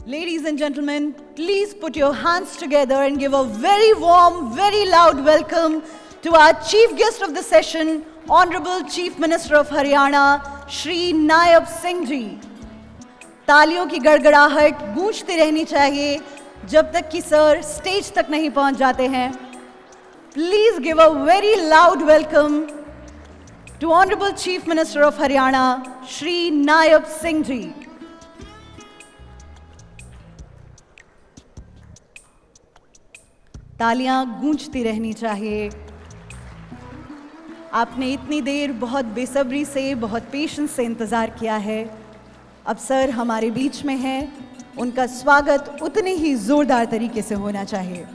Ladies and gentlemen, please put your hands together and give a very warm, very loud welcome to our chief guest of the session, Honorable Chief Minister of Haryana, Shri Naib Singh Ji. तालियों की गड़गड़ाहट गूंजती रहनी चाहिए जब तक कि sir stage तक नहीं पहुंच जाते हैं. Please give a very loud welcome to Honorable Chief Minister of Haryana, Shri Naib Singh Ji. तालियां गूंजती रहनी चाहिए. आपने इतनी देर बहुत बेसब्री से, बहुत पेशेंस से इंतज़ार किया है. अब सर हमारे बीच में हैं, उनका स्वागत उतने ही ज़ोरदार तरीके से होना चाहिए.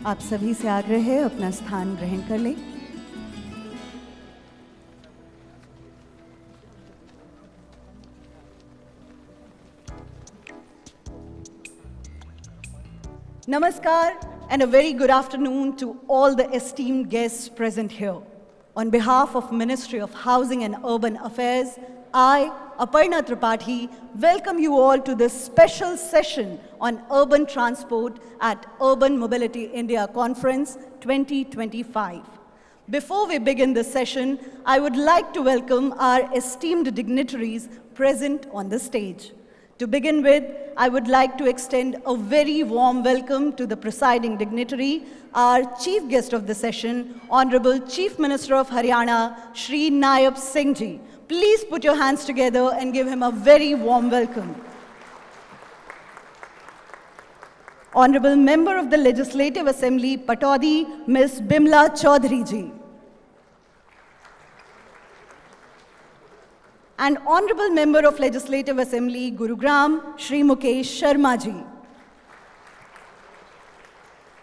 आप सभी से आग्रह है अपना स्थान ग्रहण कर लें. Namaskar and a very good afternoon to all the esteemed guests present here. On behalf of Ministry of Housing and Urban Affairs, I, Aparna Tripathi, welcome you all to this special session on urban transport at Urban Mobility India Conference 2025. Before we begin this session, I would like to welcome our esteemed dignitaries present on the stage. To begin with, I would like to extend a very warm welcome to the presiding dignitary, our chief guest of the session, Honorable Chief Minister of Haryana, Shri Naib Singh Ji. Please put your hands together and give him a very warm welcome. Honorable Member of the Legislative Assembly, Pataudi, Ms. Bimla Chaudhary Ji. And Honorable Member of Legislative Assembly, Gurugram, Shri Mukesh Sharma Ji.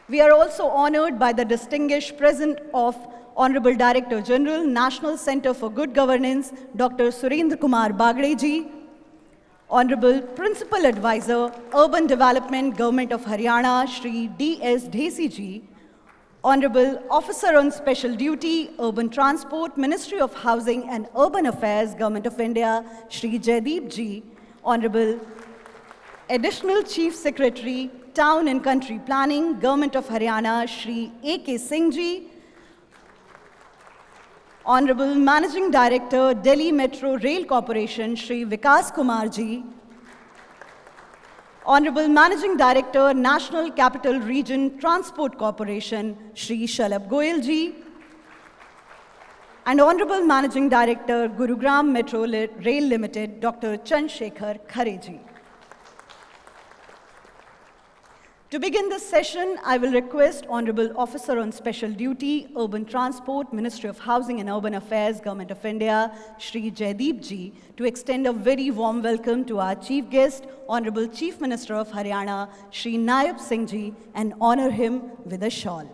We are also honored by the distinguished presence of Honorable Director General, National Center for Good Governance, Dr. Surendra Kumar Bagre Ji, Honorable Principal Advisor, Urban Development, Government of Haryana, Shri D.S. Dhesi Ji, Honorable Officer on Special Duty, Urban Transport, Ministry of Housing and Urban Affairs, Government of India, Shri Jaideep Ji, Honorable Additional Chief Secretary, Town and Country Planning, Government of Haryana, Shri A.K. Singh Ji, Honorable Managing Director, Delhi Metro Rail Corporation, Shri Vikas Kumar Ji, Honorable Managing Director, National Capital Region Transport Corporation, Shri Shalabh Goyal Ji, and Honorable Managing Director, Gurugram Metro Rail Limited, Dr. Chandrasekhar Khare Ji. To begin this session, I will request Honorable Officer on Special Duty, Urban Transport, Ministry of Housing and Urban Affairs, Government of India, Shri Jaideep Ji, to extend a very warm welcome to our chief guest, Honorable Chief Minister of Haryana, Shri Naib Singh Ji, and honor him with a shawl.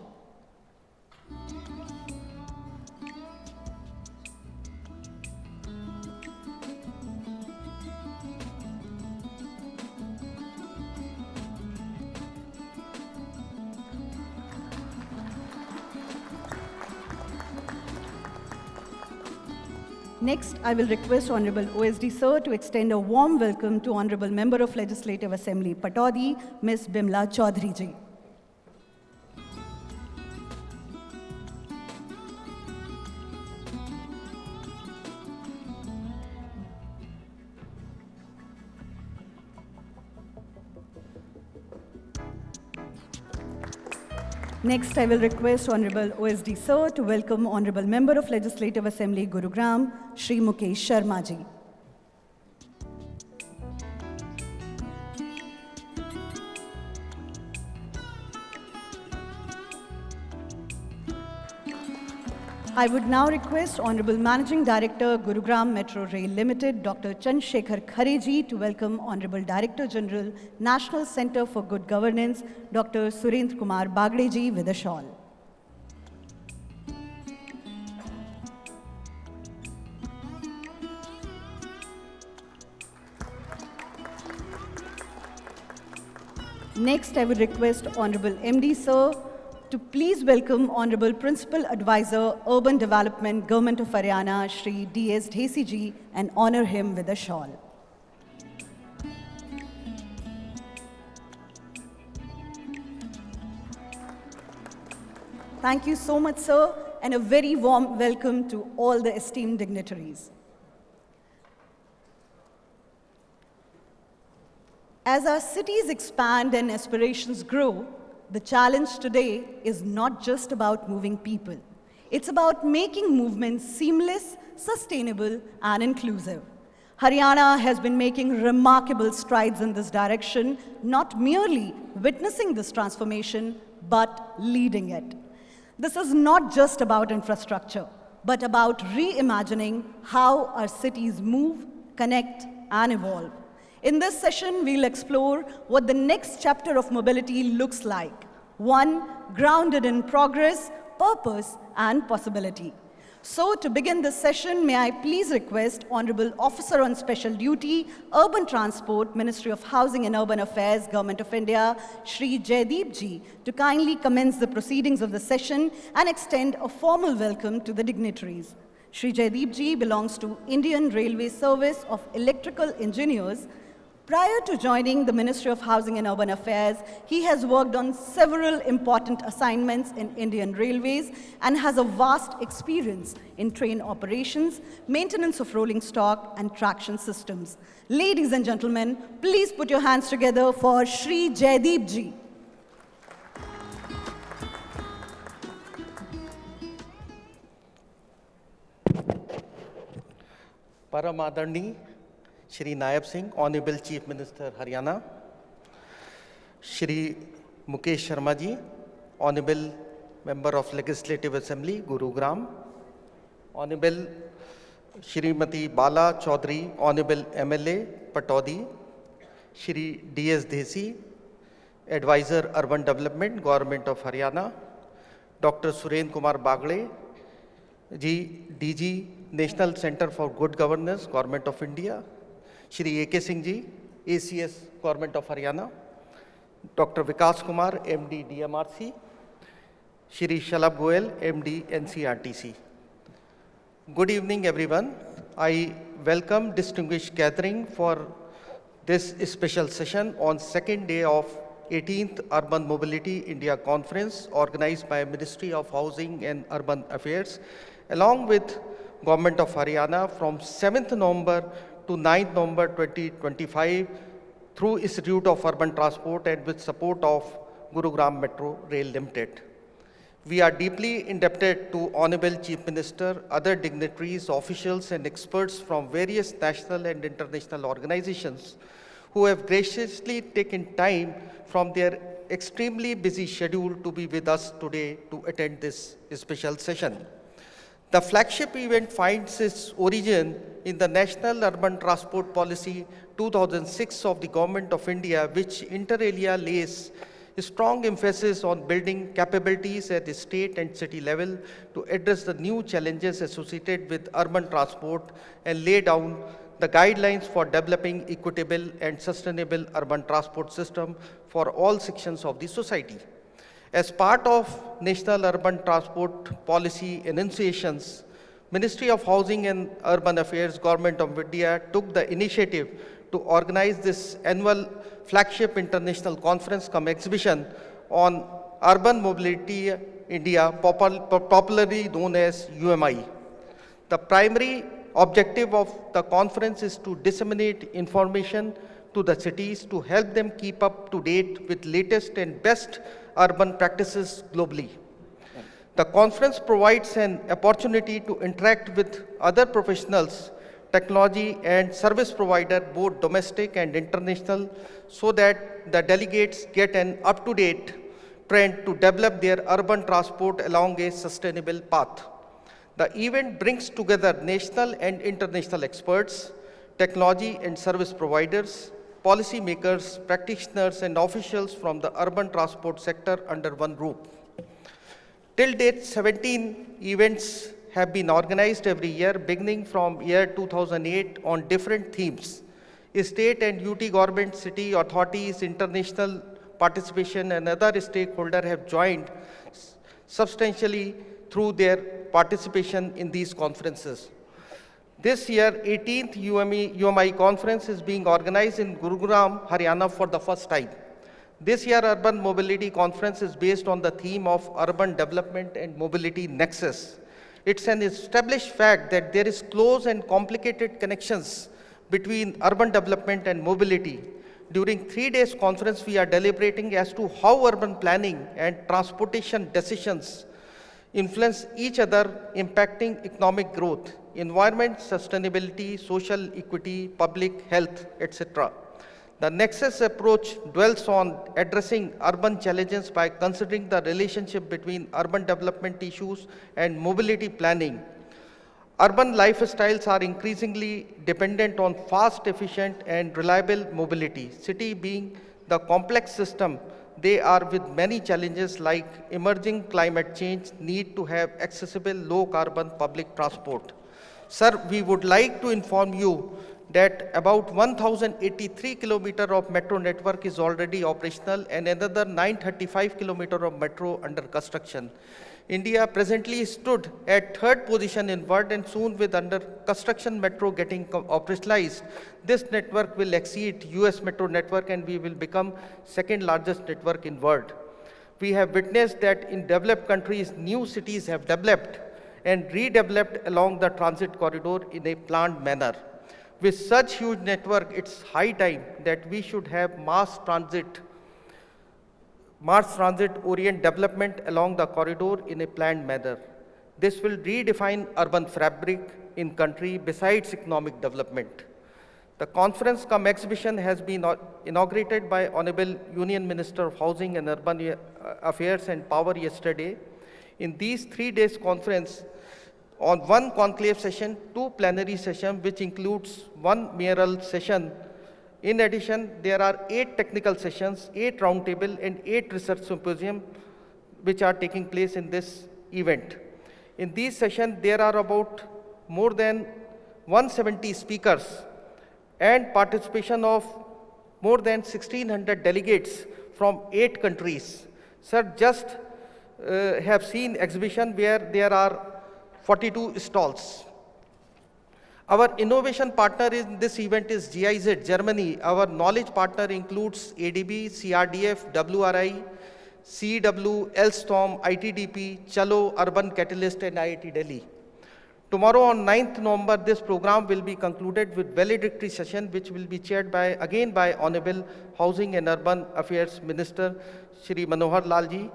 Next, I will request Honorable OSD Sir to extend a warm welcome to Honorable Member of Legislative Assembly, Pataudi, Ms. Bimla Chaudhary Ji. Next, I will request Honorable OSD Sir to welcome Honorable Member of Legislative Assembly, Gurugram, Shri Mukesh Sharma Ji. I would now request Honorable Managing Director, Gurugram Metro Rail Limited, Dr. Chandrasekhar Khareji, to welcome Honorable Director General, National Center for Good Governance, Dr. Surendra Kumar Bagdeji, with a shawl. Next, I would request Honorable MD Sir to please welcome Honorable Principal Advisor, Urban Development, Government of Haryana, Shri D.S. Dhesi ji, and honor him with a shawl. Thank you so much, sir, and a very warm welcome to all the esteemed dignitaries. As our cities expand and aspirations grow, the challenge today is not just about moving people. It's about making movements seamless, sustainable, and inclusive. Haryana has been making remarkable strides in this direction, not merely witnessing this transformation, but leading it. This is not just about infrastructure, but about reimagining how our cities move, connect, and evolve. In this session, we'll explore what the next chapter of mobility looks like. One grounded in progress, purpose, and possibility. So, to begin this session, may I please request Honorable Officer on Special Duty, Urban Transport, Ministry of Housing and Urban Affairs, Government of India, Shri Jaideep ji, to kindly commence the proceedings of the session and extend a formal welcome to the dignitaries. Shri Jaideep ji belongs to Indian Railway Service of Electrical Engineers. Prior to joining the Ministry of Housing and Urban Affairs, he has worked on several important assignments in Indian Railways and has a vast experience in train operations, maintenance of rolling stock, and traction systems. Ladies and gentlemen, please put your hands together for Shri Jaideep ji. Paramadani Shri Naib Singh, Honorable Chief Minister Haryana, Shri Mukesh Sharma ji, Honorable Member of Legislative Assembly, Gurugram, Honorable Shrimati Bala Chaudhary, Honorable MLA Pataudi, Shri D.S. Dhesi, Advisor Urban Development, Government of Haryana, Dr. Surendra Kumar Bagde ji, DG, National Center for Good Governance, Government of India, Shri A.K. Singh ji, ACS, Government of Haryana, Dr. Vikas Kumar, MD, DMRC, Shri Shalabh Goel, MD, NCRTC. Good evening, everyone. I welcome distinguished gathering for this special session on second day of 18th Urban Mobility India Conference organized by Ministry of Housing and Urban Affairs along with Government of Haryana from 7th November to 9th November 2025 through Institute of Urban Transport and with support of Gurugram Metro Rail Limited. We are deeply indebted to Honorable Chief Minister, other dignitaries, officials and experts from various national and international organizations who have graciously taken time from their extremely busy schedule to be with us today to attend this special session. The flagship event finds its origin in the National Urban Transport Policy 2006 of the Government of India, which inter alia lays a strong emphasis on building capabilities at the state and city level to address the new challenges associated with urban transport and lay down the guidelines for developing equitable and sustainable urban transport system for all sections of the society. As part of National Urban Transport Policy enunciations, Ministry of Housing and Urban Affairs, Government of India took the initiative to organize this annual flagship international conference cum exhibition on urban mobility India, popularly known as UMI. The primary objective of the conference is to disseminate information to the cities to help them keep up to date with latest and best urban practices globally. The conference provides an opportunity to interact with other professionals, technology and service providers, both domestic and international, so that the delegates get an up-to-date trend to develop their urban transport along a sustainable path. The event brings together national and international experts, technology and service providers, policymakers, practitioners, and officials from the urban transport sector under one roof. Till date, 17 events have been organized every year, beginning from year 2008 on different themes. State and UT government, city authorities, international participation, and other stakeholders have joined substantially through their participation in these conferences. This year, 18th UMI conference is being organized in Gurugram, Haryana for the first time. This year, Urban Mobility Conference is based on the theme of Urban Development and Mobility Nexus. It's an established fact that there is close and complicated connections between urban development and mobility. During 3 days conference, we are deliberating as to how urban planning and transportation decisions influence each other, impacting economic growth, environment, sustainability, social equity, public health, etc. The Nexus approach dwells on addressing urban challenges by considering the relationship between urban development issues and mobility planning. Urban lifestyles are increasingly dependent on fast, efficient, and reliable mobility. City being the complex system, they are with many challenges like emerging climate change, need to have accessible low-carbon public transport. Sir, we would like to inform you that about 1,083 kilometers of metro network is already operational and another 935 kilometers of metro under construction. India presently stood at 3rd position in world, and soon with under construction metro getting operationalized, this network will exceed US metro network and we will become 2nd largest network in world. We have witnessed that in developed countries, new cities have developed and redeveloped along the transit corridor in a planned manner. With such huge network, it's high time that we should have mass transit orient development along the corridor in a planned manner. This will redefine urban fabric in country besides economic development. The conference cum exhibition has been inaugurated by Honorable Union Minister of Housing and Urban Affairs and Power yesterday. In these 3 days conference, on 1 conclave session, 2 plenary sessions, which includes 1 mayoral session. In addition, there are 8 technical sessions, 8 roundtable, and 8 research symposium, which are taking place in this event. In these sessions, there are about more than 170 speakers and participation of more than 1,600 delegates from 8 countries. Sir, just have seen exhibition where there are 42 stalls. Our innovation partner in this event is GIZ, Germany. Our knowledge partner includes ADB, CRDF, WRI, CW, Elstorm, ITDP, Chalo, Urban Catalyst, and IIT Delhi. Tomorrow on 9th November, this program will be concluded with valedictory session, which will be chaired by Honorable Housing and Urban Affairs Minister, Shri Manohar Lal ji.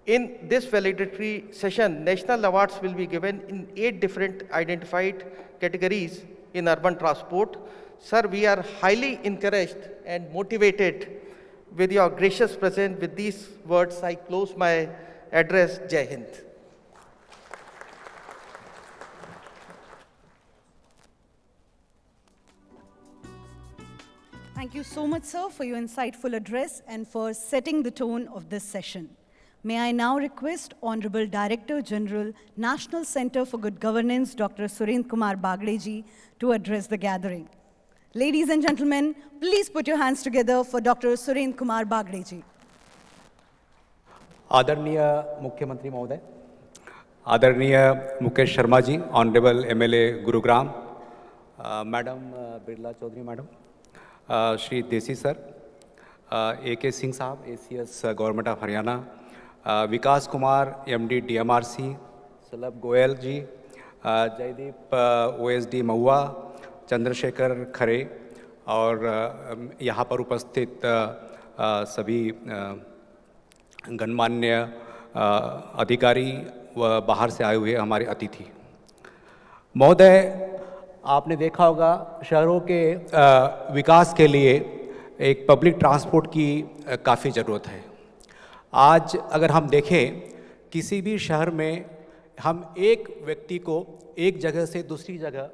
In this valedictory session, national awards will be given in 8 different identified categories in urban transport. Sir, we are highly encouraged and motivated with your gracious presence. With these words, I close my address. Jai Hind. Thank you so much, sir, for your insightful address and for setting the tone of this session. May I now request Honorable Director General, National Center for Good Governance, Dr. Surendra Kumar Bagde ji, to address the gathering. Ladies and gentlemen, please put your hands together for Dr. Surendra Kumar Bagde ji. आदरणीय मुख्यमंत्री महोदय, आदरणीय Mukesh Sharma ji, honourable MLA Gurugram, madam Birla Chaudhary madam, Shri Desi sir, AK Singh साहब, ACS government of Haryana, Vikas Kumar MD DMRC, Salabh Goyal ji, Jaideep OSD Mahua, Chandrashekhar Khare और यहाँ पर उपस्थित सभी गणमान्य अधिकारी व बाहर से आए हुए हमारे अतिथि महोदय, आपने देखा होगा शहरों के विकास के लिए एक पब्लिक ट्रांसपोर्ट की काफ़ी ज़रूरत है। आज अगर हम देखें किसी भी शहर में हम एक व्यक्ति को एक जगह से दूसरी जगह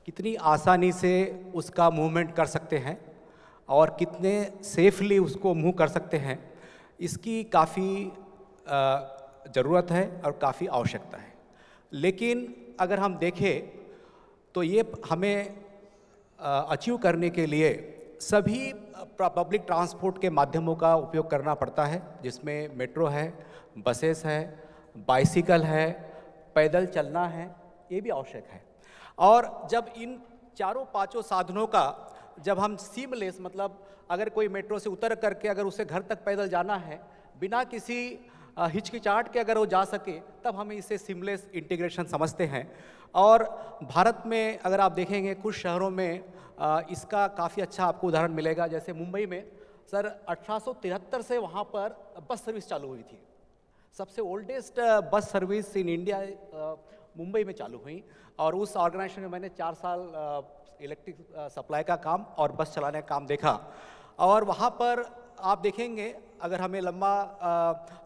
कितनी आसानी से उसका मूवमेंट कर सकते हैं और कितने सेफली उसको मूव कर सकते हैं, इसकी काफ़ी ज़रूरत है और काफ़ी आवश्यकता है। लेकिन अगर हम देखें तो ये हमें अचीव करने के लिए सभी पब्लिक ट्रांसपोर्ट के माध्यमों का उपयोग करना पड़ता है, जिसमें मेट्रो है, बसेस है, बाइसिकल है, पैदल चलना है, ये भी आवश्यक है। और जब इन चारों पांचों साधनों का जब हम सीमलेस, मतलब अगर कोई मेट्रो से उतर करके अगर उसे घर तक पैदल जाना है बिना किसी हिचकिचाहट के अगर वो जा सके, तब हमें इसे सीमलेस इंटीग्रेशन समझते हैं। और भारत में अगर आप देखेंगे कुछ शहरों में इसका काफ़ी अच्छा आपको उदाहरण मिलेगा। जैसे मुंबई में सर 1873 से वहाँ पर बस सर्विस चालू हुई थी। सबसे oldest bus service in India Mumbai में चालू हुई, और उस ऑर्गेनाइजेशन में मैंने 4 साल इलेक्ट्रिक सप्लाई का काम और बस चलाने का काम देखा। और वहाँ पर आप देखेंगे अगर हमें लंबा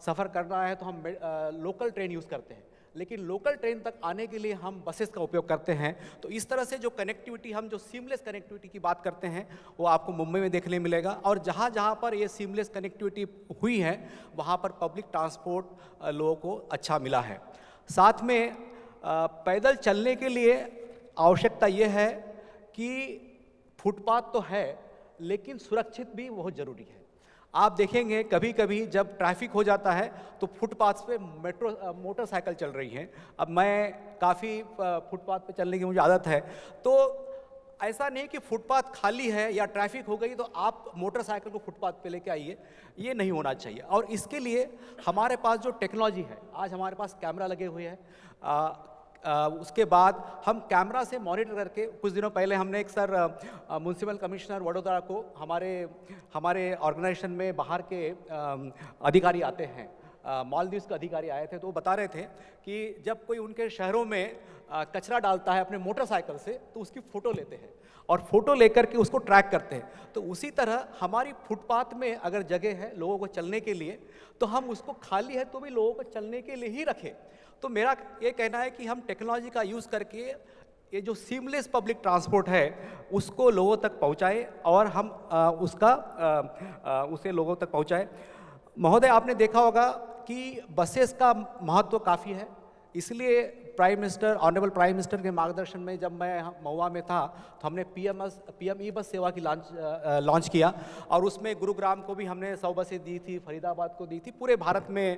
सफ़र करना है तो हम लोकल ट्रेन यूज़ करते हैं, लेकिन लोकल ट्रेन तक आने के लिए हम बसेस का उपयोग करते हैं। तो इस तरह से जो कनेक्टिविटी, हम जो सीमलेस कनेक्टिविटी की बात करते हैं, वो आपको मुंबई में देखने मिलेगा। और जहाँ जहाँ पर ये सीमलेस कनेक्टिविटी हुई है वहाँ पर पब्लिक ट्रांसपोर्ट लोगों को अच्छा मिला है। साथ में पैदल चलने के लिए आवश्यकता ये है कि फुटपाथ तो है लेकिन सुरक्षित भी बहुत ज़रूरी है। आप देखेंगे कभी कभी जब ट्रैफिक हो जाता है तो फुटपाथ पे मोटरसाइकिल चल रही हैं। अब मैं काफ़ी फुटपाथ पे चलने की मुझे आदत है, तो ऐसा नहीं कि फुटपाथ खाली है या ट्रैफिक हो गई तो आप मोटरसाइकिल को फुटपाथ पे लेके आइए, ये नहीं होना चाहिए। और इसके लिए हमारे पास जो टेक्नोलॉजी है, आज हमारे पास कैमरा लगे हुए हैं, उसके बाद हम कैमरा से मॉनिटर करके, कुछ दिनों पहले हमने एक सर म्युनिसिपल कमिश्नर वडोदरा को, हमारे ऑर्गेनाइजेशन में बाहर के अधिकारी आते हैं, मालदीव्स के अधिकारी आए थे, तो वो बता रहे थे कि जब कोई उनके शहरों में कचरा डालता है अपने मोटरसाइकिल से तो उसकी फ़ोटो लेते हैं और फ़ोटो लेकर के उसको ट्रैक करते हैं। तो उसी तरह हमारी फुटपाथ में अगर जगह है लोगों को चलने के लिए तो हम उसको खाली है तो भी लोगों को चलने के लिए ही रखें। तो मेरा ये कहना है कि हम टेक्नोलॉजी का यूज़ करके ये जो सीमलेस पब्लिक ट्रांसपोर्ट है उसको लोगों तक पहुंचाएं और हम उसे लोगों तक पहुंचाएं। महोदय, आपने देखा होगा कि बसेस का महत्व काफ़ी है, इसलिए ऑनरेबल प्राइम मिनिस्टर के मार्गदर्शन में जब मैं महुआ में था तो हमने PM ई बस सेवा की लॉन्च किया, और उसमें गुरुग्राम को भी हमने 100 बसें दी थी, फरीदाबाद को दी थी, पूरे भारत में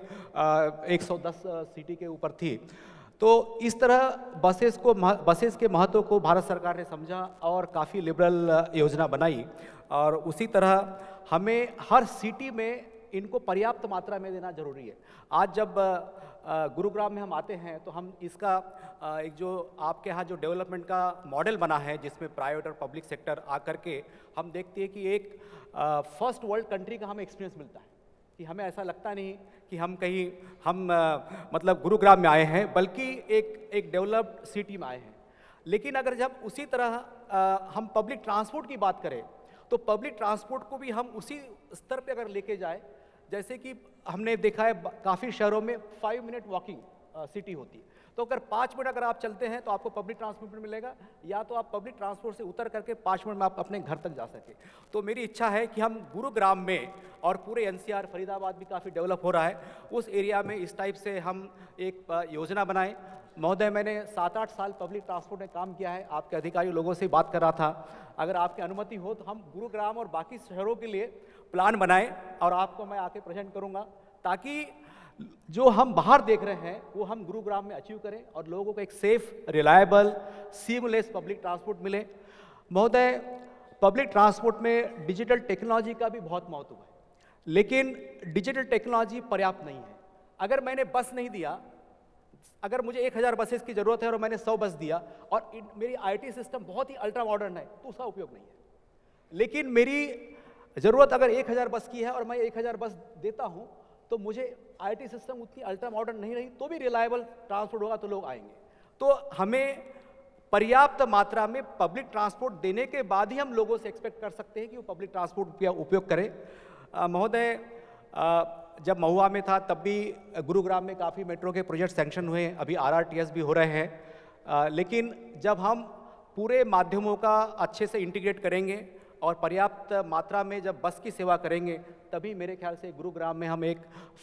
110 सिटी के ऊपर थी। तो इस तरह बसेस के महत्व को भारत सरकार ने समझा और काफ़ी लिबरल योजना बनाई, और उसी तरह हमें हर सिटी में इनको पर्याप्त मात्रा में देना जरूरी है। आज जब गुरुग्राम में हम आते हैं तो हम इसका एक जो आपके यहाँ जो डेवलपमेंट का मॉडल बना है जिसमें प्राइवेट और पब्लिक सेक्टर आकर के हम देखते हैं कि एक फर्स्ट वर्ल्ड कंट्री का हमें एक्सपीरियंस मिलता है, कि हमें ऐसा लगता नहीं कि हम मतलब गुरुग्राम में आए हैं, बल्कि एक डेवलप्ड सिटी में आए हैं। लेकिन अगर जब उसी तरह हम पब्लिक ट्रांसपोर्ट की बात करें तो पब्लिक ट्रांसपोर्ट को भी हम उसी स्तर पे अगर लेके जाए, जैसे कि हमने देखा है काफ़ी शहरों में 5 मिनट वॉकिंग सिटी होती है, तो अगर 5 मिनट अगर आप चलते हैं तो आपको पब्लिक ट्रांसपोर्ट मिलेगा, या तो आप पब्लिक ट्रांसपोर्ट से उतर करके 5 मिनट में आप अपने घर तक जा सके। तो मेरी इच्छा है कि हम गुरुग्राम में और पूरे NCR, फरीदाबाद भी काफ़ी डेवलप हो रहा है, उस एरिया में इस टाइप से हम एक योजना बनाएं। महोदय, मैंने 7-8 साल पब्लिक ट्रांसपोर्ट में काम किया है, आपके अधिकारी लोगों से बात कर रहा था, अगर आपकी अनुमति हो तो हम गुरुग्राम और बाकी शहरों के लिए प्लान बनाएं और आपको मैं आके प्रेजेंट करूंगा, ताकि जो हम बाहर देख रहे हैं वो हम गुरुग्राम में अचीव करें और लोगों को एक safe, reliable, seamless public transport मिले। महोदय, पब्लिक ट्रांसपोर्ट में डिजिटल टेक्नोलॉजी का भी बहुत महत्व है, लेकिन डिजिटल टेक्नोलॉजी पर्याप्त नहीं है। अगर मैंने बस नहीं दिया, अगर मुझे 1000 बसेस की ज़रूरत है और मैंने 100 बस दिया और मेरी IT सिस्टम बहुत ही अल्ट्रा मॉडर्न है तो उसका उपयोग नहीं है। लेकिन मेरी ज़रूरत अगर 1000 बस की है और मैं 1000 बस देता हूं तो मुझे IT सिस्टम उतनी अल्ट्रा मॉडर्न नहीं रही तो भी रिलायबल ट्रांसपोर्ट होगा तो लोग आएंगे। तो हमें पर्याप्त मात्रा में पब्लिक ट्रांसपोर्ट देने के बाद ही हम लोगों से एक्सपेक्ट कर सकते हैं कि वो पब्लिक ट्रांसपोर्ट का उपयोग करें। महोदय, जब महुआ में था तब भी गुरुग्राम में काफ़ी मेट्रो के प्रोजेक्ट सैंक्शन हुए, अभी आरआरटीएस भी हो रहे हैं। लेकिन जब हम पूरे माध्यमों का अच्छे से इंटीग्रेट करेंगे और पर्याप्त मात्रा में जब बस की सेवा करेंगे, तभी मेरे ख्याल से गुरुग्राम में हम एक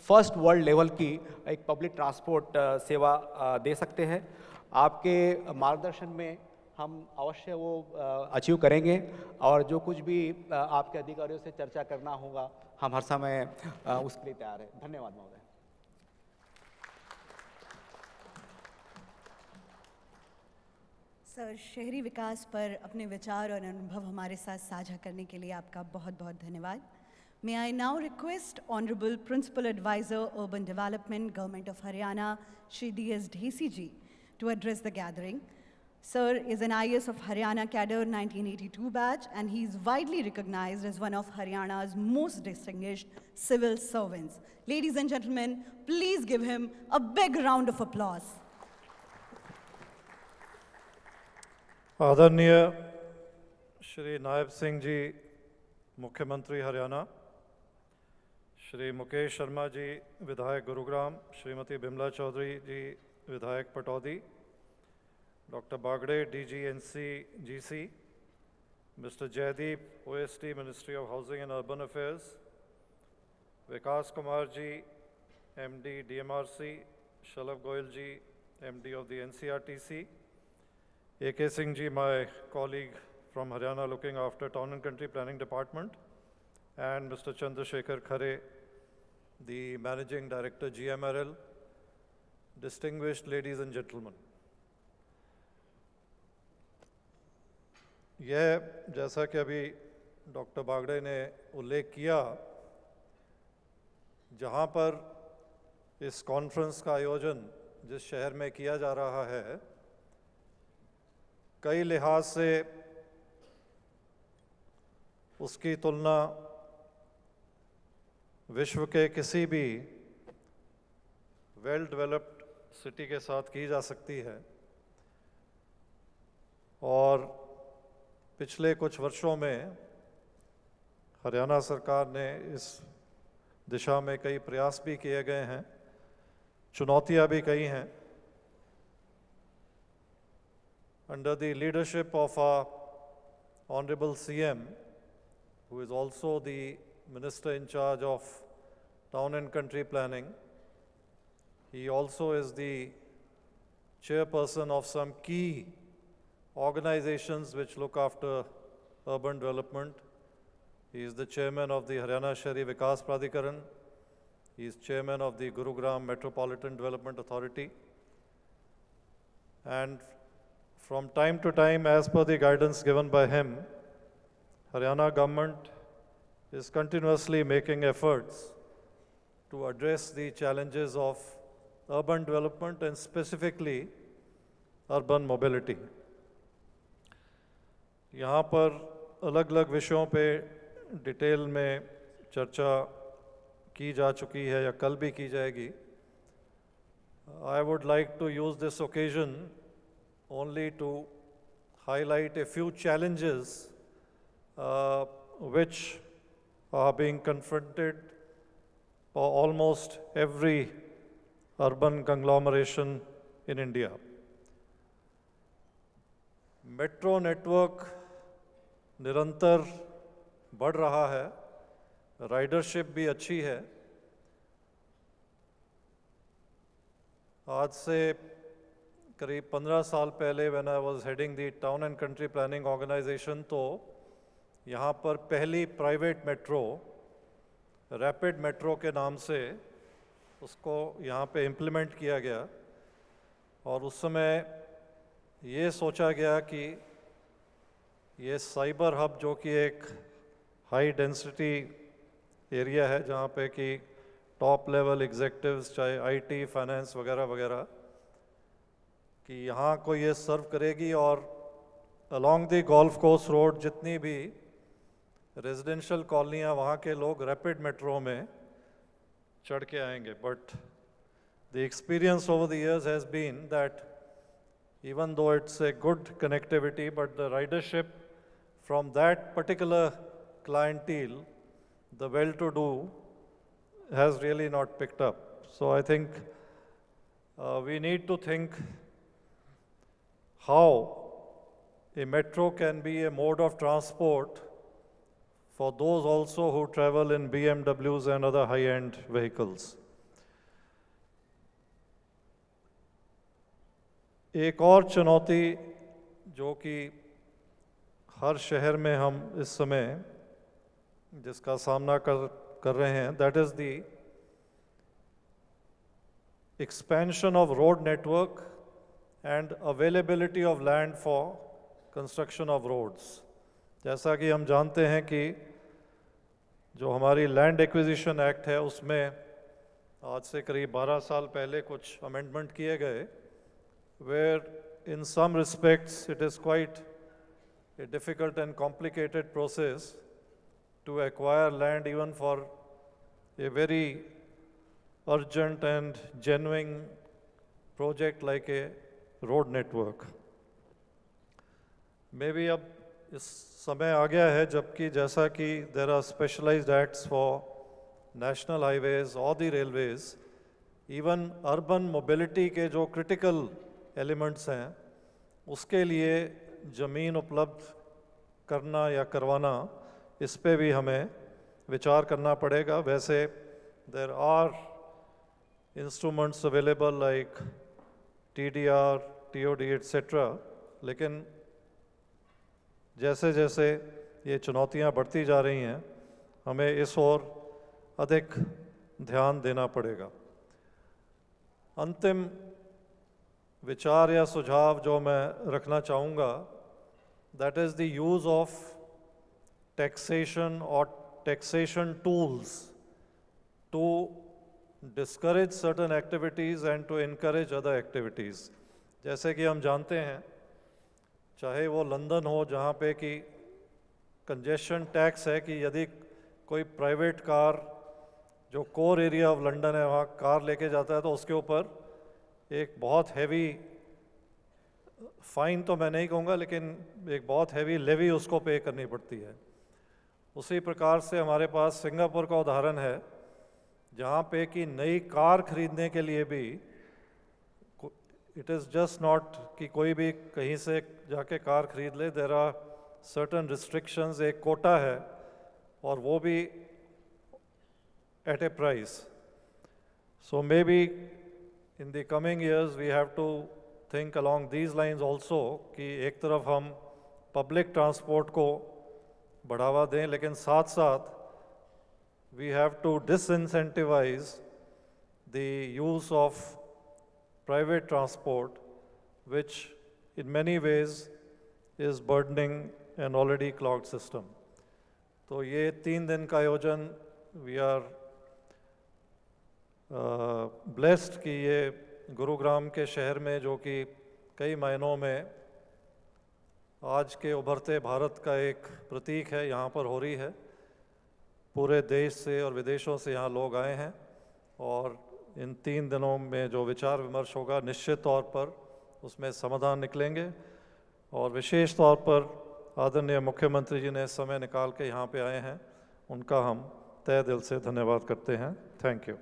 फर्स्ट वर्ल्ड लेवल की एक पब्लिक ट्रांसपोर्ट सेवा दे सकते हैं। आपके मार्गदर्शन में हम अवश्य वो अचीव करेंगे और जो कुछ भी आपके अधिकारियों से चर्चा करना होगा, हम हर समय उसके लिए तैयार हैं। धन्यवाद महोदय। सर, शहरी विकास पर अपने विचार और अनुभव हमारे साथ साझा करने के लिए आपका बहुत बहुत धन्यवाद। May I now request Honorable Principal Advisor, Urban Development, Government of Haryana, Shri D.S. Dhesi ji, to address the gathering. Sir is an IAS of Haryana Cadre 1982 batch, and he is widely recognized as one of Haryana's most distinguished civil servants. Ladies and gentlemen, please give him a big round of applause. आदरणीय श्री नायब सिंह जी, मुख्यमंत्री हरियाणा, श्री मुकेश शर्मा जी, विधायक गुरुग्राम, श्रीमती बिमला चौधरी जी, विधायक Pataudi, doctor Bagde, DG NC GC, mister Jaideep, OSD, ministry of housing and urban affairs, Vikas Kumar ji, MD DMRC, Shalabh Goyal ji, MD of the NCRTC, A.K. Singh ji, my colleague from Haryana looking after Town and Country Planning Department, and Mr. Chandrasekhar Khare, the Managing Director, GMRL, distinguished ladies and gentlemen. यह जैसा कि अभी doctor Bagde ने उल्लेख किया, जहाँ पर इस कॉन्फ्रेंस का आयोजन जिस शहर में किया जा रहा है, कई लिहाज से उसकी तुलना विश्व के किसी भी वेल डेवलप्ड सिटी के साथ की जा सकती है। और पिछले कुछ वर्षों में हरियाणा सरकार ने इस दिशा में कई प्रयास भी किए गए हैं, चुनौतियां भी कई हैं। Under the leadership of our Honorable CM, who is also the Minister in charge of Town and Country Planning, he also is the chairperson of some key organizations which look after urban development. He is the chairman of the Haryana Shahri Vikas Pradhikaran. He is chairman of the Gurugram Metropolitan Development Authority. And from time to time, as per the guidance given by him, Haryana government is continuously making efforts to address the challenges of urban development and specifically urban mobility. यहाँ पर अलग अलग विषयों पे detail में चर्चा की जा चुकी है या कल भी की जाएगी. I would like to use this occasion only to highlight a few challenges which are being confronted by almost every urban conglomeration in India. Metro network निरंतर बढ़ रहा है, राइडरशिप भी अच्छी है. आज से करीब 15 साल पहले when I was heading the Town and Country Planning Organization, तो यहाँ पर पहली प्राइवेट मेट्रो रैपिड मेट्रो के नाम से उसको यहाँ पे इम्प्लीमेंट किया गया. और उस समय ये सोचा गया कि ये साइबर हब, जो कि एक हाई डेंसिटी एरिया है जहाँ पे कि टॉप लेवल एग्जेक्टिव्स, चाहे आईटी, फाइनेंस वगैरह वगैरह, कि यहाँ को ये सर्व करेगी और along the golf course road जितनी भी रेजिडेंशियल कॉलोनियाँ, वहाँ के लोग रैपिड मेट्रो में चढ़ के आएंगे. But the experience over the years has been that even though it's a good connectivity, but the ridership from that particular clientele, the well-to-do, has really not picked up. So I think we need to think how a metro can be a mode of transport for those also who travel in BMWs and other high-end vehicles. एक और चुनौती जो कि हर शहर में हम इस समय जिसका सामना कर रहे हैं, that is the expansion of road network and availability of land for construction of roads. जैसा कि हम जानते हैं कि जो हमारी लैंड एक्विजिशन एक्ट है उसमें आज से करीब 12 साल पहले कुछ अमेंडमेंट किए गए, where in some respects it is quite a difficult and complicated process to acquire land even for a very urgent and genuine project like a road network. Maybe अब इस समय आ गया है जबकि जैसा कि there are specialized acts for national highways or the railways, even urban mobility के जो critical elements हैं उसके लिए ज़मीन उपलब्ध करना या करवाना, इस पे भी हमें विचार करना पड़ेगा. वैसे there are instruments available like TDR, TOD, etc. लेकिन जैसे जैसे ये चुनौतियां बढ़ती जा रही हैं हमें इस ओर अधिक ध्यान देना पड़ेगा. अंतिम विचार या सुझाव जो मैं रखना चाहूँगा, that is the use of taxation or taxation tools to discourage certain activities and to encourage other activities. जैसे कि हम जानते हैं चाहे वो लंदन हो जहाँ पे कि कंजेशन टैक्स है कि यदि कोई प्राइवेट कार जो कोर एरिया ऑफ लंदन है वहाँ कार लेके जाता है तो उसके ऊपर एक बहुत हैवी फ़ाइन तो मैं नहीं कहूँगा लेकिन एक बहुत हैवी लेवी उसको पे करनी पड़ती है. उसी प्रकार से हमारे पास सिंगापुर का उदाहरण है जहाँ पे कि नई कार खरीदने के लिए भी इट इज़ जस्ट नॉट कि कोई भी कहीं से जाके कार खरीद ले. देयर आर सर्टन रिस्ट्रिक्शंस, एक कोटा है और वो भी at a price. So maybe in the coming years we have to think along these lines also कि एक तरफ हम public transport को बढ़ावा दें लेकिन साथ साथ we have to disincentivize the use of private transport which in many ways is burdening an already clogged system. तो ये 3 दिन का आयोजन we are ब्लेस्ड कि ये गुरुग्राम के शहर में जो कि कई मायनों में आज के उभरते भारत का एक प्रतीक है, यहाँ पर हो रही है. पूरे देश से और विदेशों से यहाँ लोग आए हैं और इन 3 दिनों में जो विचार विमर्श होगा निश्चित तौर पर उसमें समाधान निकलेंगे. और विशेष तौर पर आदरणीय मुख्यमंत्री जी ने समय निकाल के यहाँ पे आए हैं, उनका हम तहे दिल से धन्यवाद करते हैं. Thank you.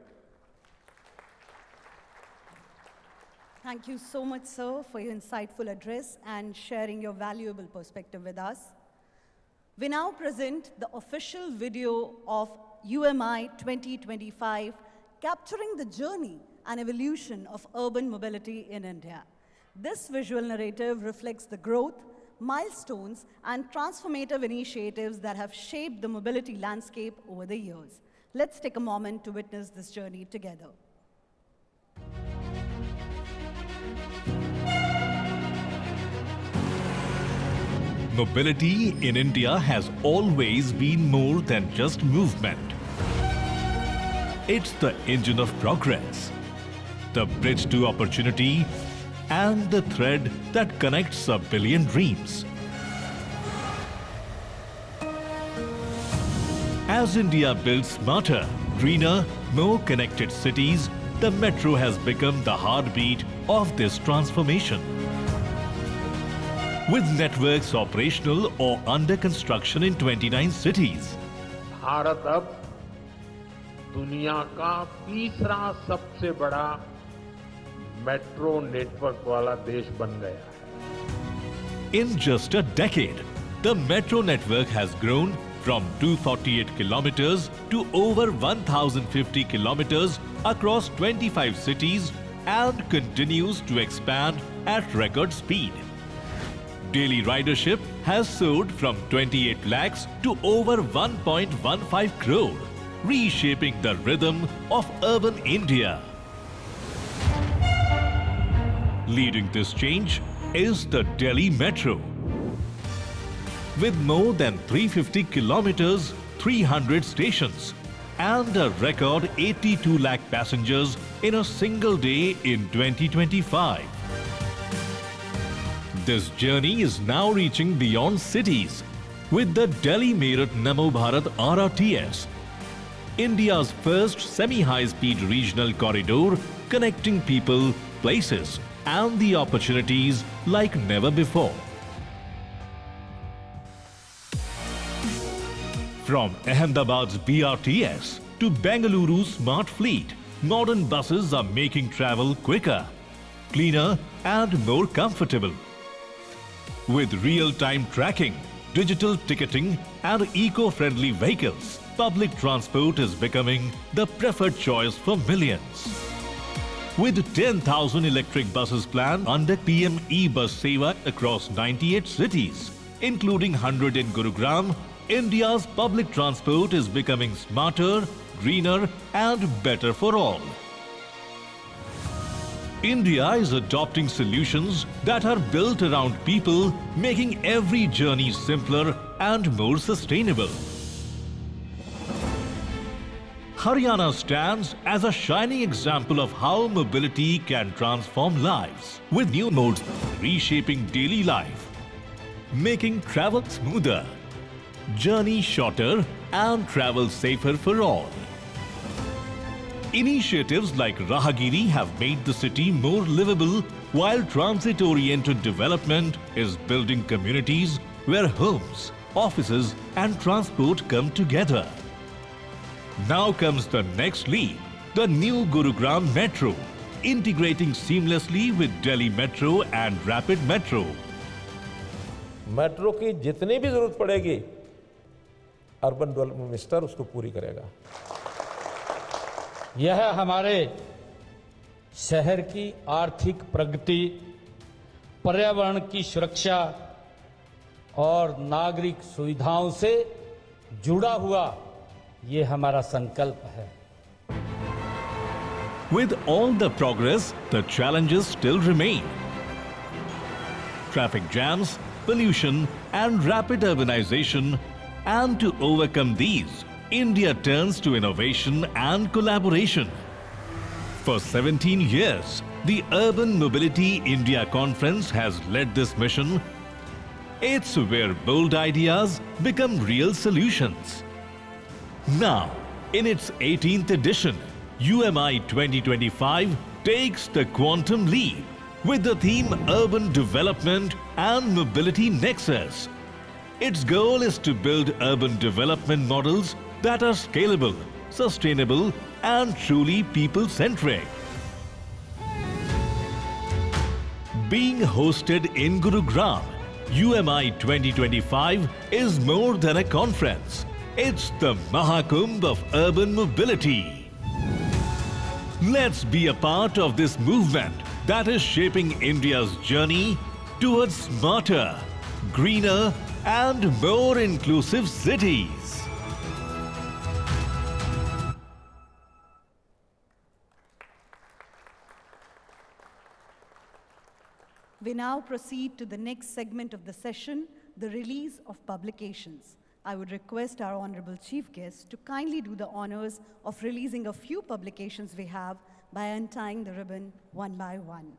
Thank you so much, sir, for your insightful address and sharing your valuable perspective with us. We now present the official video of UMI 2025, capturing the journey and evolution of urban mobility in India. This visual narrative reflects the growth, milestones, and transformative initiatives that have shaped the mobility landscape over the years. Let's take a moment to witness this journey together. Mobility in India has always been more than just movement. It's the engine of progress, the bridge to opportunity, and the thread that connects a billion dreams. As India builds smarter, greener, more connected cities, the metro has become the heartbeat of this transformation. With networks operational or under construction in 29 cities. Bharat अब दुनिया का तीसरा सबसे बड़ा metro network वाला देश बन गया है। In just a decade, the metro network has grown from 248 kilometers to over 1,050 kilometers across 25 cities and continues to expand at record speed. Daily ridership has soared from 28 lakhs to over 1.15 crore, reshaping the rhythm of urban India. Leading this change is the Delhi Metro. With more than 350 kilometers, 300 stations, and a record 82 lakh passengers in a single day in 2025. This journey is now reaching beyond cities with the Delhi-Meerut Namo Bharat RRTS, India's first semi-high-speed regional corridor connecting people, places, and the opportunities like never before. From Ahmedabad's BRTS to Bengaluru's Smart Fleet, modern buses are making travel quicker, cleaner, and more comfortable. With real-time tracking, digital ticketing, and eco-friendly vehicles, public transport is becoming the preferred choice for millions. With 10,000 electric buses planned under PM E-Bus Seva across 98 cities, including 100 in Gurugram, India's public transport is becoming smarter, greener, and better for all. India is adopting solutions that are built around people, making every journey simpler and more sustainable. Haryana stands as a shining example of how mobility can transform lives, with new modes reshaping daily life, making travel smoother, journey shorter, and travel safer for all. Initiatives like Rahagiri have made the city more livable, while transit-oriented development is building communities where homes, offices, and transport come together. Now comes the next leap, the new Gurugram Metro, integrating seamlessly with Delhi Metro and Rapid Metro. Metro की जितनी भी जरूरत पड़ेगी, urban development minister उसको पूरी करेगा। यह हमारे शहर की आर्थिक प्रगति, पर्यावरण की सुरक्षा और नागरिक सुविधाओं से जुड़ा हुआ ये हमारा संकल्प है। With all the progress, the challenges still remain. Traffic jams, pollution, and rapid urbanization. And to overcome these, India turns to innovation and collaboration. For 17 years, the Urban Mobility India Conference has led this mission. It's where bold ideas become real solutions. Now, in its 18th edition, UMI 2025 takes the quantum leap with the theme Urban Development and Mobility Nexus. Its goal is to build urban development models that are scalable, sustainable, and truly people-centric. Being hosted in Gurugram, UMI 2025 is more than a conference. It's the Mahakumbh of urban mobility. Let's be a part of this movement that is shaping India's journey towards smarter, greener, and more inclusive cities. We now proceed to the next segment of the session, the release of publications. I would request our Honorable Chief Guest to kindly do the honors of releasing a few publications we have by untying the ribbon one by one.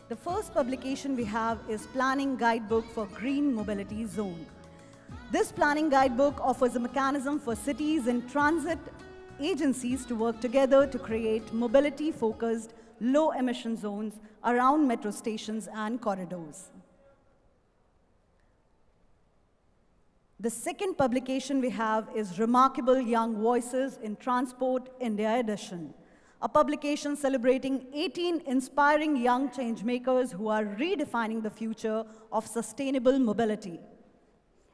The first publication we have is Planning Guidebook for Green Mobility Zone. This planning guidebook offers a mechanism for cities and transit agencies to work together to create mobility-focused, low-emission zones around metro stations and corridors. The second publication we have is Remarkable Young Voices in Transport India Edition, a publication celebrating 18 inspiring young changemakers who are redefining the future of sustainable mobility.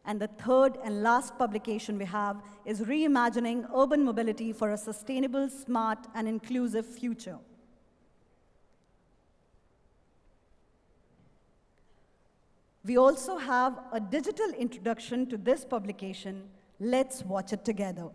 And the third and last publication we have is Reimagining Urban Mobility for a Sustainable, Smart, and Inclusive Future. We also have a digital introduction to this publication. Let's watch it together.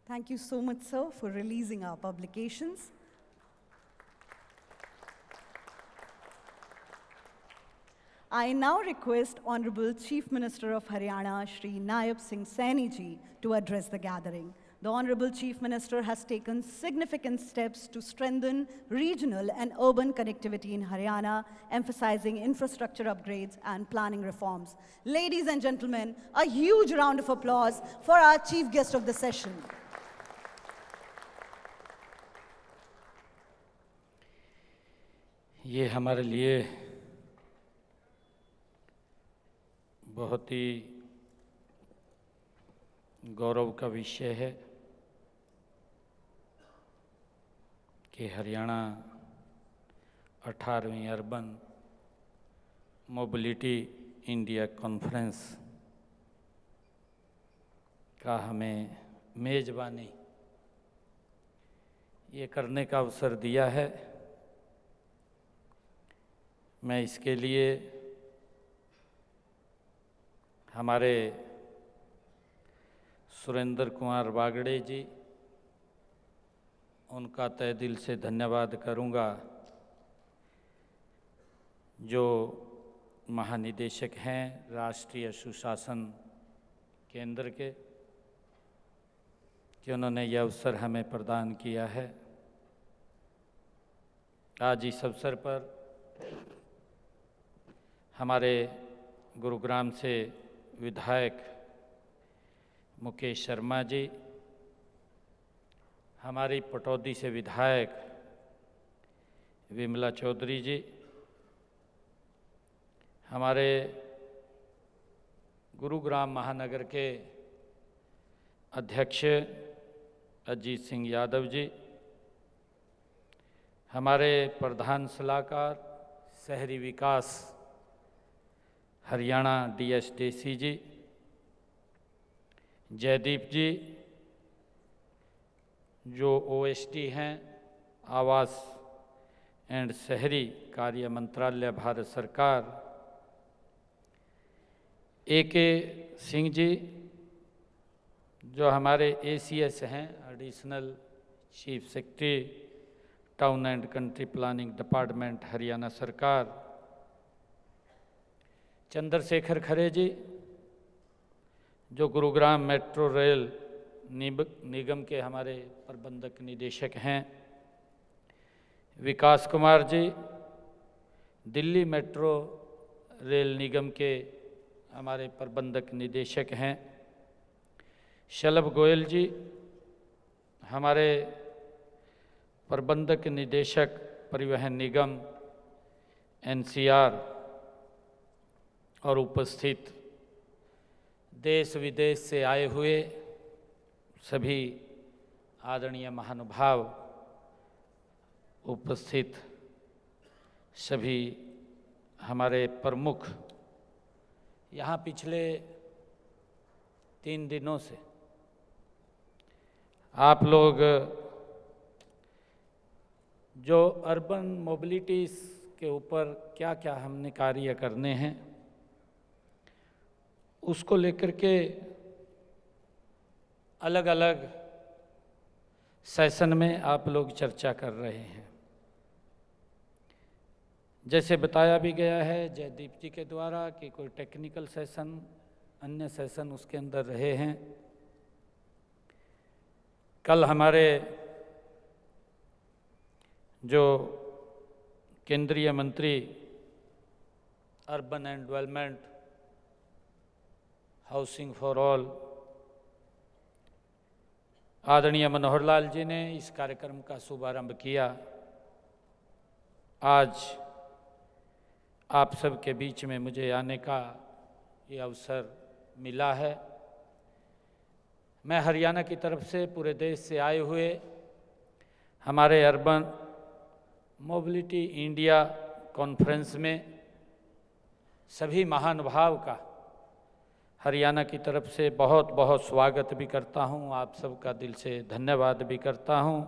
Thank you so much, sir, for releasing our publications. I now request Honorable Chief Minister of Haryana, Shri Naib Singh Saini ji, to address the gathering. The Honorable Chief Minister has taken significant steps to strengthen regional and urban connectivity in Haryana, emphasizing infrastructure upgrades and planning reforms. Ladies and gentlemen, a huge round of applause for our chief guest of the session. ये हमारे लिए बहुत ही गौरव का विषय है कि हरियाणा 18वीं urban mobility India conference का हमें मेज़बानी ये करने का अवसर दिया है। मैं इसके लिए हमारे सुरेंद्र कुमार बागड़े जी उनका तहे दिल से धन्यवाद करूंगा, जो महानिदेशक हैं राष्ट्रीय सुशासन केंद्र के, कि उन्होंने यह अवसर हमें प्रदान किया है। आज इस अवसर पर हमारे गुरुग्राम से विधायक मुकेश शर्मा जी, हमारी पटौदी से विधायक विमला चौधरी जी, हमारे गुरुग्राम महानगर के अध्यक्ष अजीत सिंह यादव जी, हमारे प्रधान सलाहकार शहरी विकास हरियाणा DS डेसी जी, जयदीप जी जो OSD हैं आवास एंड शहरी कार्य मंत्रालय भारत सरकार, AK सिंह जी जो हमारे ACS हैं additional chief secretary town and country planning department Haryana सरकार, चंद्रशेखर खरे जी जो गुरुग्राम मेट्रो रेल निगम के हमारे प्रबंधक निदेशक हैं, विकास कुमार जी दिल्ली मेट्रो रेल निगम के हमारे प्रबंधक निदेशक हैं, शलभ गोयल जी हमारे प्रबंधक निदेशक परिवहन निगम NCR, और उपस्थित देश विदेश से आए हुए सभी आदरणीय महानुभाव, उपस्थित सभी हमारे प्रमुख यहाँ पिछले 3 दिनों से आप लोग जो अर्बन मोबिलिटीज़ के ऊपर क्या क्या हमने कार्य करने हैं उसको लेकर के अलग अलग सेशन में आप लोग चर्चा कर रहे हैं। जैसे बताया भी गया है जयदीप जी के द्वारा कि कोई टेक्निकल सेशन, अन्य सेशन उसके अंदर रहे हैं। कल हमारे जो केंद्रीय मंत्री urban and development, housing for all, आदरणीय मनोहर लाल जी ने इस कार्यक्रम का शुभारंभ किया। आज आप सब के बीच में मुझे आने का ये अवसर मिला है। मैं हरियाणा की तरफ से पूरे देश से आए हुए हमारे अर्बन मोबिलिटी इंडिया कॉन्फ्रेंस में सभी महानुभाव का हरियाणा की तरफ से बहुत बहुत स्वागत भी करता हूं। आप सबका दिल से धन्यवाद भी करता हूं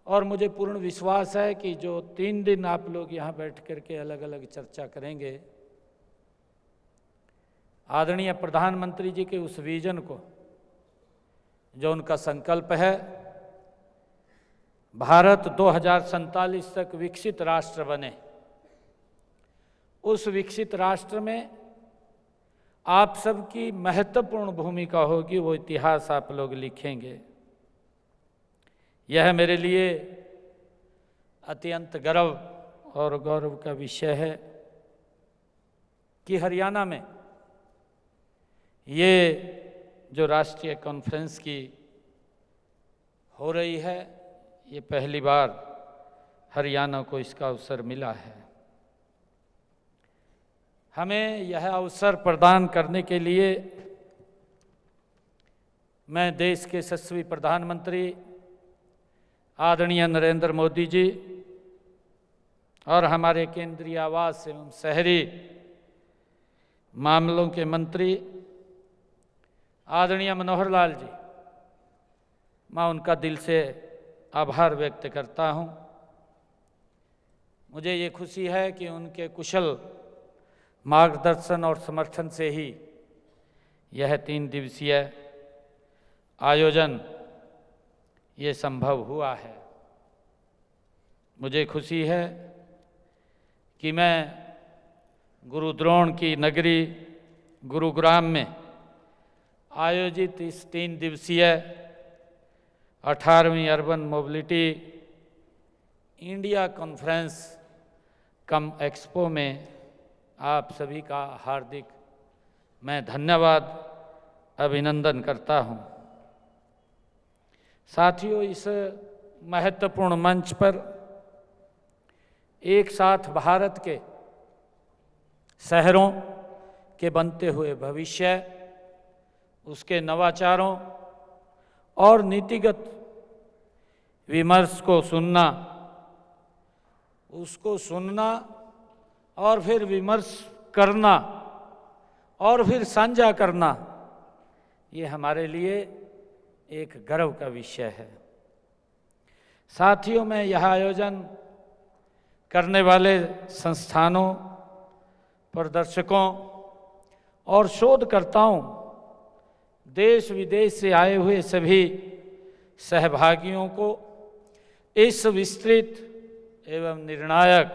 और मुझे पूर्ण विश्वास है कि जो 3 दिन आप लोग यहाँ बैठ कर के अलग अलग चर्चा करेंगे, आदरणीय प्रधानमंत्री जी के उस विजन को, जो उनका संकल्प है भारत 2047 तक विकसित राष्ट्र बने, उस विकसित राष्ट्र में आप सबकी महत्वपूर्ण भूमिका होगी, वो इतिहास आप लोग लिखेंगे। यह मेरे लिए अत्यंत गर्व और गौरव का विषय है कि हरियाणा में ये जो राष्ट्रीय कॉन्फ्रेंस की हो रही है, ये पहली बार हरियाणा को इसका अवसर मिला है। हमें यह अवसर प्रदान करने के लिए मैं देश के यशस्वी प्रधानमंत्री आदरणीय नरेंद्र मोदी जी और हमारे केंद्रीय आवास एवं शहरी मामलों के मंत्री आदरणीय मनोहर लाल जी, मैं उनका दिल से आभार व्यक्त करता हूं। मुझे ये खुशी है कि उनके कुशल मार्गदर्शन और समर्थन से ही यह 3 दिवसीय आयोजन ये संभव हुआ है। मुझे खुशी है कि मैं गुरु द्रोण की नगरी गुरुग्राम में आयोजित इस 3 दिवसीय 18वीं अर्बन मोबिलिटी इंडिया कॉन्फ्रेंस कम एक्सपो में आप सभी का हार्दिक मैं धन्यवाद अभिनंदन करता हूं। साथियों, इस महत्वपूर्ण मंच पर एक साथ भारत के शहरों के बनते हुए भविष्य, उसके नवाचारों और नीतिगत विमर्श को सुनना, उसको सुनना और फिर विमर्श करना और फिर साझा करना, ये हमारे लिए एक गर्व का विषय है। साथियों, मैं यह आयोजन करने वाले संस्थानों, प्रदर्शकों और शोधकर्ताओं, देश विदेश से आए हुए सभी सहभागियों को इस विस्तृत एवं निर्णायक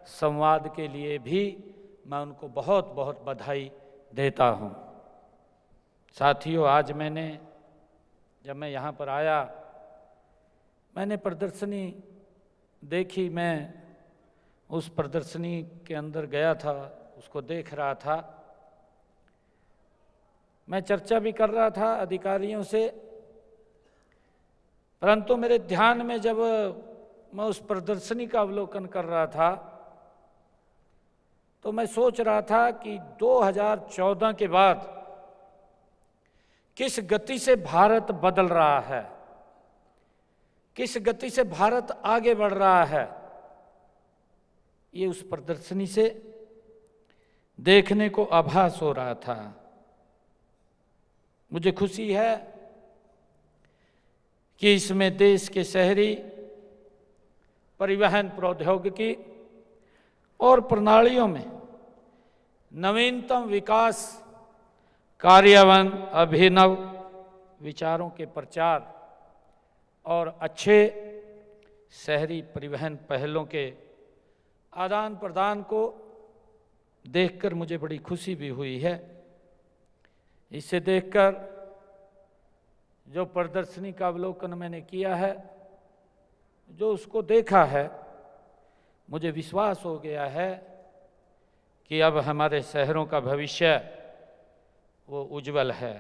संवाद के लिए भी मैं उनको बहुत बहुत बधाई देता हूं। साथियों, आज जब मैं यहाँ पर आया, मैंने प्रदर्शनी देखी। मैं उस प्रदर्शनी के अंदर गया था, उसको देख रहा था। मैं चर्चा भी कर रहा था अधिकारियों से, परंतु मेरे ध्यान में जब मैं उस प्रदर्शनी का अवलोकन कर रहा था तो मैं सोच रहा था कि 2014 के बाद किस गति से भारत बदल रहा है, किस गति से भारत आगे बढ़ रहा है। ये उस प्रदर्शनी से देखने को आभास हो रहा था। मुझे खुशी है कि इसमें देश के शहरी परिवहन प्रौद्योगिकी और प्रणालियों में नवीनतम विकास, कार्यान्वयन, अभिनव विचारों के प्रचार और अच्छे शहरी परिवहन पहलों के आदान प्रदान को देखकर मुझे बड़ी खुशी भी हुई है। इसे देखकर जो प्रदर्शनी का अवलोकन मैंने किया है, जो उसको देखा है, मुझे विश्वास हो गया है कि अब हमारे शहरों का भविष्य वो उज्जवल है।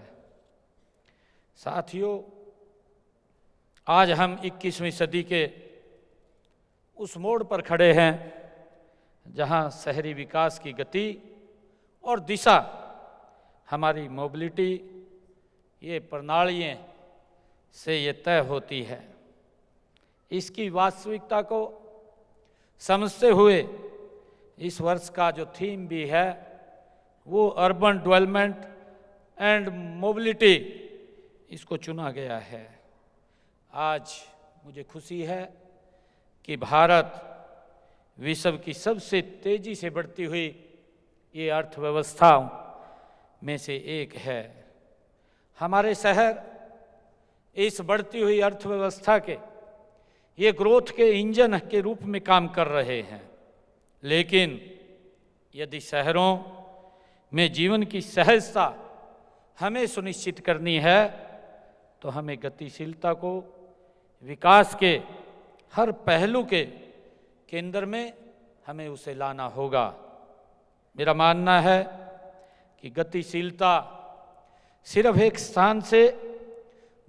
साथियों, आज हम 21वीं सदी के उस मोड़ पर खड़े हैं जहां शहरी विकास की गति और दिशा हमारी मोबिलिटी, ये प्रणालियों से ये तय होती है। इसकी वास्तविकता को समझते हुए इस वर्ष का जो थीम भी है वो अर्बन डेवलपमेंट एंड मोबिलिटी, इसको चुना गया है। आज मुझे खुशी है कि भारत विश्व की सबसे तेजी से बढ़ती हुई ये अर्थव्यवस्थाओं में से एक है। हमारे शहर इस बढ़ती हुई अर्थव्यवस्था के ये ग्रोथ के इंजन के रूप में काम कर रहे हैं। लेकिन यदि शहरों में जीवन की सहजता हमें सुनिश्चित करनी है तो हमें गतिशीलता को विकास के हर पहलू के केंद्र में हमें उसे लाना होगा। मेरा मानना है कि गतिशीलता सिर्फ एक स्थान से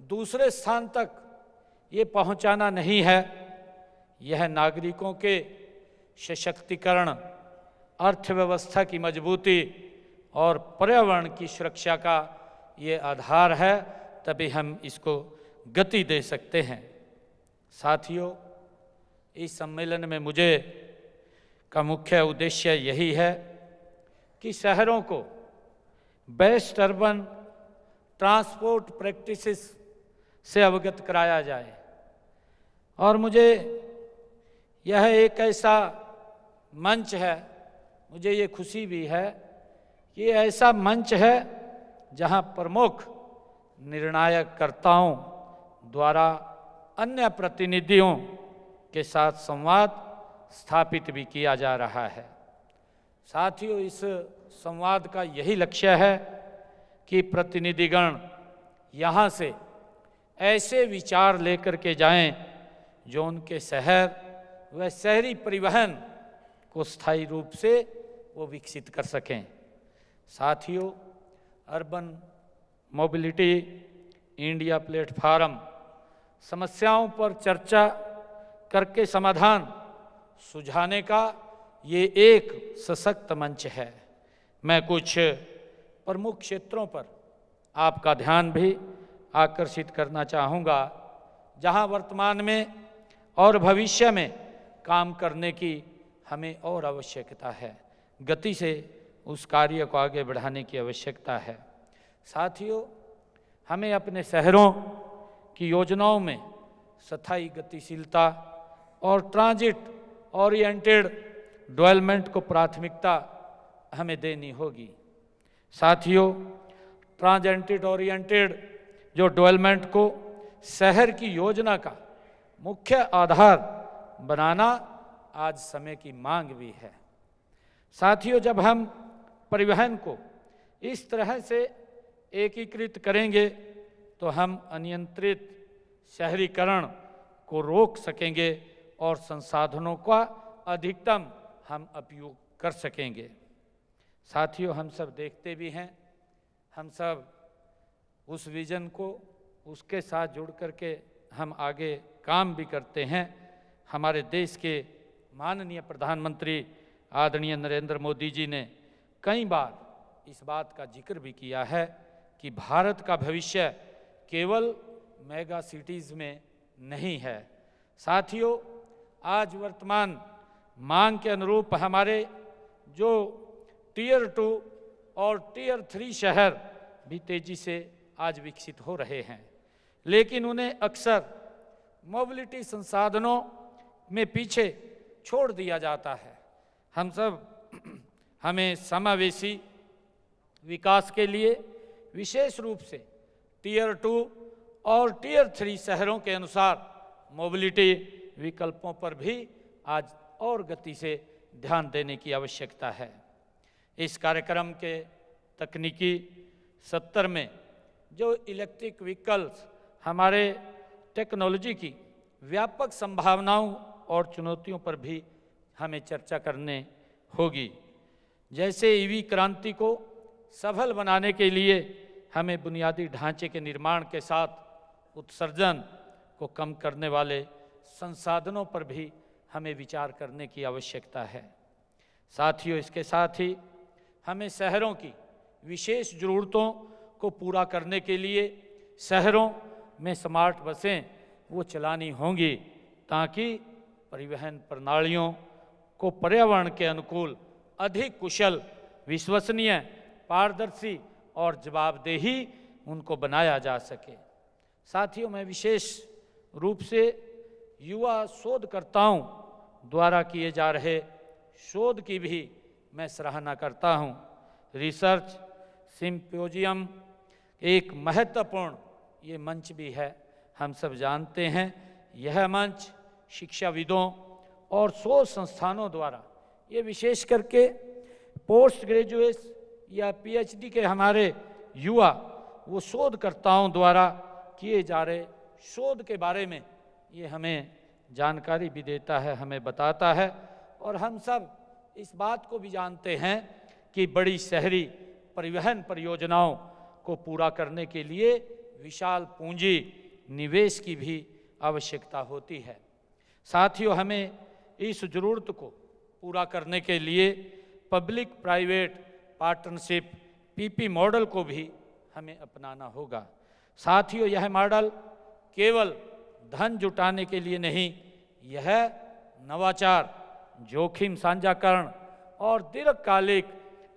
दूसरे स्थान तक ये पहुंचाना नहीं है, यह नागरिकों के सशक्तिकरण, अर्थव्यवस्था की मजबूती और पर्यावरण की सुरक्षा का ये आधार है। तभी हम इसको गति दे सकते हैं। साथियों, इस सम्मेलन में मुझे का मुख्य उद्देश्य यही है कि शहरों को बेस्ट अर्बन ट्रांसपोर्ट प्रैक्टिसेस से अवगत कराया जाए। और मुझे यह एक ऐसा मंच है, मुझे ये खुशी भी है कि ये ऐसा मंच है जहां प्रमुख निर्णायककर्ताओं द्वारा अन्य प्रतिनिधियों के साथ संवाद स्थापित भी किया जा रहा है। साथियों, इस संवाद का यही लक्ष्य है कि प्रतिनिधिगण यहाँ से ऐसे विचार लेकर के जाएं जो उनके शहर व शहरी परिवहन को स्थायी रूप से वो विकसित कर सकें। साथियों, अर्बन मोबिलिटी इंडिया प्लेटफार्म समस्याओं पर चर्चा करके समाधान सुझाने का ये एक सशक्त मंच है। मैं कुछ प्रमुख क्षेत्रों पर आपका ध्यान भी आकर्षित करना चाहूँगा जहां वर्तमान में और भविष्य में काम करने की हमें और आवश्यकता है। गति से उस कार्य को आगे बढ़ाने की आवश्यकता है। साथियों, हमें अपने शहरों की योजनाओं में स्थायी गतिशीलता और ट्रांजिट ओरिएंटेड डेवलपमेंट को प्राथमिकता हमें देनी होगी। साथियों, ट्रांजिट ओरिएंटेड जो डेवलपमेंट को शहर की योजना का मुख्य आधार बनाना आज समय की मांग भी है। साथियों, जब हम परिवहन को इस तरह से एकीकृत करेंगे तो हम अनियंत्रित शहरीकरण को रोक सकेंगे और संसाधनों का अधिकतम हम उपयोग कर सकेंगे। साथियों, हम सब देखते भी हैं, हम सब उस विजन को उसके साथ जुड़ करके हम आगे काम भी करते हैं। हमारे देश के माननीय प्रधानमंत्री आदरणीय नरेंद्र मोदी जी ने कई बार इस बात का जिक्र भी किया है कि भारत का भविष्य केवल मेगा सिटीज़ में नहीं है। साथियों, आज वर्तमान मांग के अनुरूप हमारे जो टियर 2 और टियर 3 शहर भी तेजी से आज विकसित हो रहे हैं, लेकिन उन्हें अक्सर मोबिलिटी संसाधनों में पीछे छोड़ दिया जाता है। हमें समावेशी विकास के लिए विशेष रूप से टियर 2 और टियर 3 शहरों के अनुसार मोबिलिटी विकल्पों पर भी आज और गति से ध्यान देने की आवश्यकता है। इस कार्यक्रम के तकनीकी सत्र में जो इलेक्ट्रिक व्हीकल्स हमारे टेक्नोलॉजी की व्यापक संभावनाओं और चुनौतियों पर भी हमें चर्चा करने होगी। जैसे ईवी क्रांति को सफल बनाने के लिए हमें बुनियादी ढांचे के निर्माण के साथ उत्सर्जन को कम करने वाले संसाधनों पर भी हमें विचार करने की आवश्यकता है। साथियों, इसके साथ ही हमें शहरों की विशेष ज़रूरतों को पूरा करने के लिए शहरों में स्मार्ट बसें वो चलानी होंगी ताकि परिवहन प्रणालियों को पर्यावरण के अनुकूल, अधिक कुशल, विश्वसनीय, पारदर्शी और जवाबदेही उनको बनाया जा सके। साथियों, मैं विशेष रूप से युवा शोधकर्ताओं द्वारा किए जा रहे शोध की भी मैं सराहना करता हूं। रिसर्च सिम्पोजियम एक महत्वपूर्ण ये मंच भी है। हम सब जानते हैं यह मंच शिक्षाविदों और शोध संस्थानों द्वारा, ये विशेष करके पोस्ट ग्रेजुएट या पीएचडी के हमारे युवा वो शोधकर्ताओं द्वारा किए जा रहे शोध के बारे में ये हमें जानकारी भी देता है, हमें बताता है। और हम सब इस बात को भी जानते हैं कि बड़ी शहरी परिवहन परियोजनाओं को पूरा करने के लिए विशाल पूंजी निवेश की भी आवश्यकता होती है। साथियों, हमें इस जरूरत को पूरा करने के लिए public private partnership PP model को भी हमें अपनाना होगा। साथियों, यह मॉडल केवल धन जुटाने के लिए नहीं, यह नवाचार, जोखिम साझाकरण और दीर्घकालिक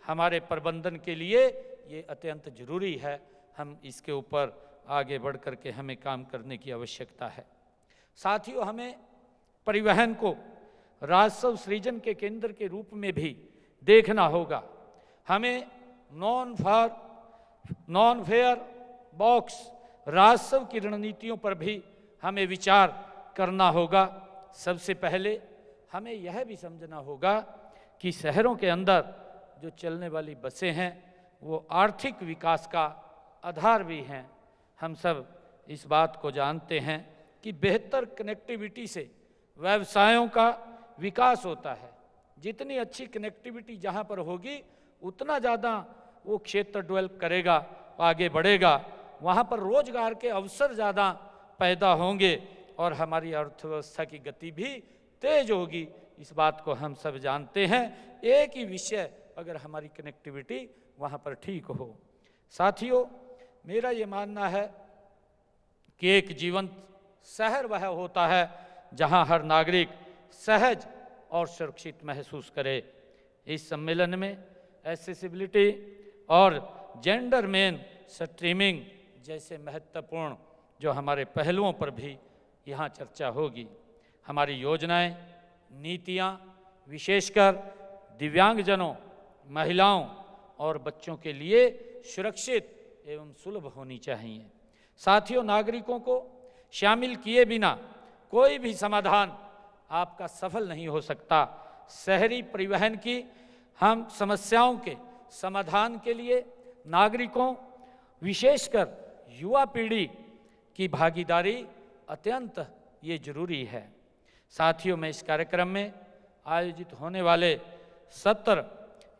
हमारे प्रबंधन के लिए ये अत्यंत जरूरी है। हम इसके ऊपर आगे बढ़ कर के हमें काम करने की आवश्यकता है। साथियों, हमें परिवहन को राजस्व सृजन के केंद्र के रूप में भी देखना होगा। हमें नॉन फेयर बॉक्स राजस्व की रणनीतियों पर भी हमें विचार करना होगा। सबसे पहले हमें यह भी समझना होगा कि शहरों के अंदर जो चलने वाली बसें हैं वो आर्थिक विकास का आधार भी हैं। हम सब इस बात को जानते हैं कि बेहतर कनेक्टिविटी से व्यवसायों का विकास होता है। जितनी अच्छी कनेक्टिविटी जहाँ पर होगी उतना ज़्यादा वो क्षेत्र डेवलप करेगा, आगे बढ़ेगा, वहाँ पर रोजगार के अवसर ज़्यादा पैदा होंगे और हमारी अर्थव्यवस्था की गति भी तेज होगी। इस बात को हम सब जानते हैं। एक ही विषय अगर हमारी कनेक्टिविटी वहाँ पर ठीक हो। साथियों, मेरा ये मानना है कि एक जीवंत शहर वह होता है जहाँ हर नागरिक सहज और सुरक्षित महसूस करे। इस सम्मेलन में एक्सेसिबिलिटी और जेंडर मेन स्ट्रीमिंग जैसे महत्वपूर्ण जो हमारे पहलुओं पर भी यहाँ चर्चा होगी। हमारी योजनाएं, नीतियाँ विशेषकर दिव्यांगजनों, महिलाओं और बच्चों के लिए सुरक्षित एवं सुलभ होनी चाहिए। साथियों, नागरिकों को शामिल किए बिना कोई भी समाधान आपका सफल नहीं हो सकता। शहरी परिवहन की हम समस्याओं के समाधान के लिए नागरिकों, विशेषकर युवा पीढ़ी की भागीदारी अत्यंत ये जरूरी है। साथियों, मैं इस कार्यक्रम में आयोजित होने वाले सत्र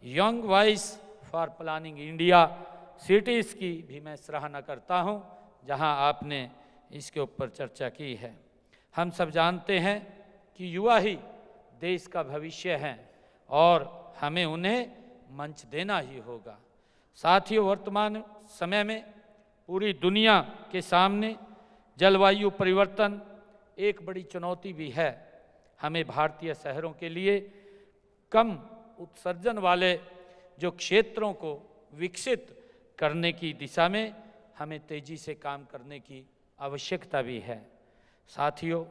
young voice for planning India cities की भी मैं सराहना करता हूं, जहां आपने इसके ऊपर चर्चा की है। हम सब जानते हैं कि युवा ही देश का भविष्य हैं और हमें उन्हें मंच देना ही होगा। साथियों, वर्तमान समय में पूरी दुनिया के सामने जलवायु परिवर्तन एक बड़ी चुनौती भी है। हमें भारतीय शहरों के लिए कम उत्सर्जन वाले जो क्षेत्रों को विकसित करने की दिशा में हमें तेजी से काम करने की आवश्यकता भी है। साथियों,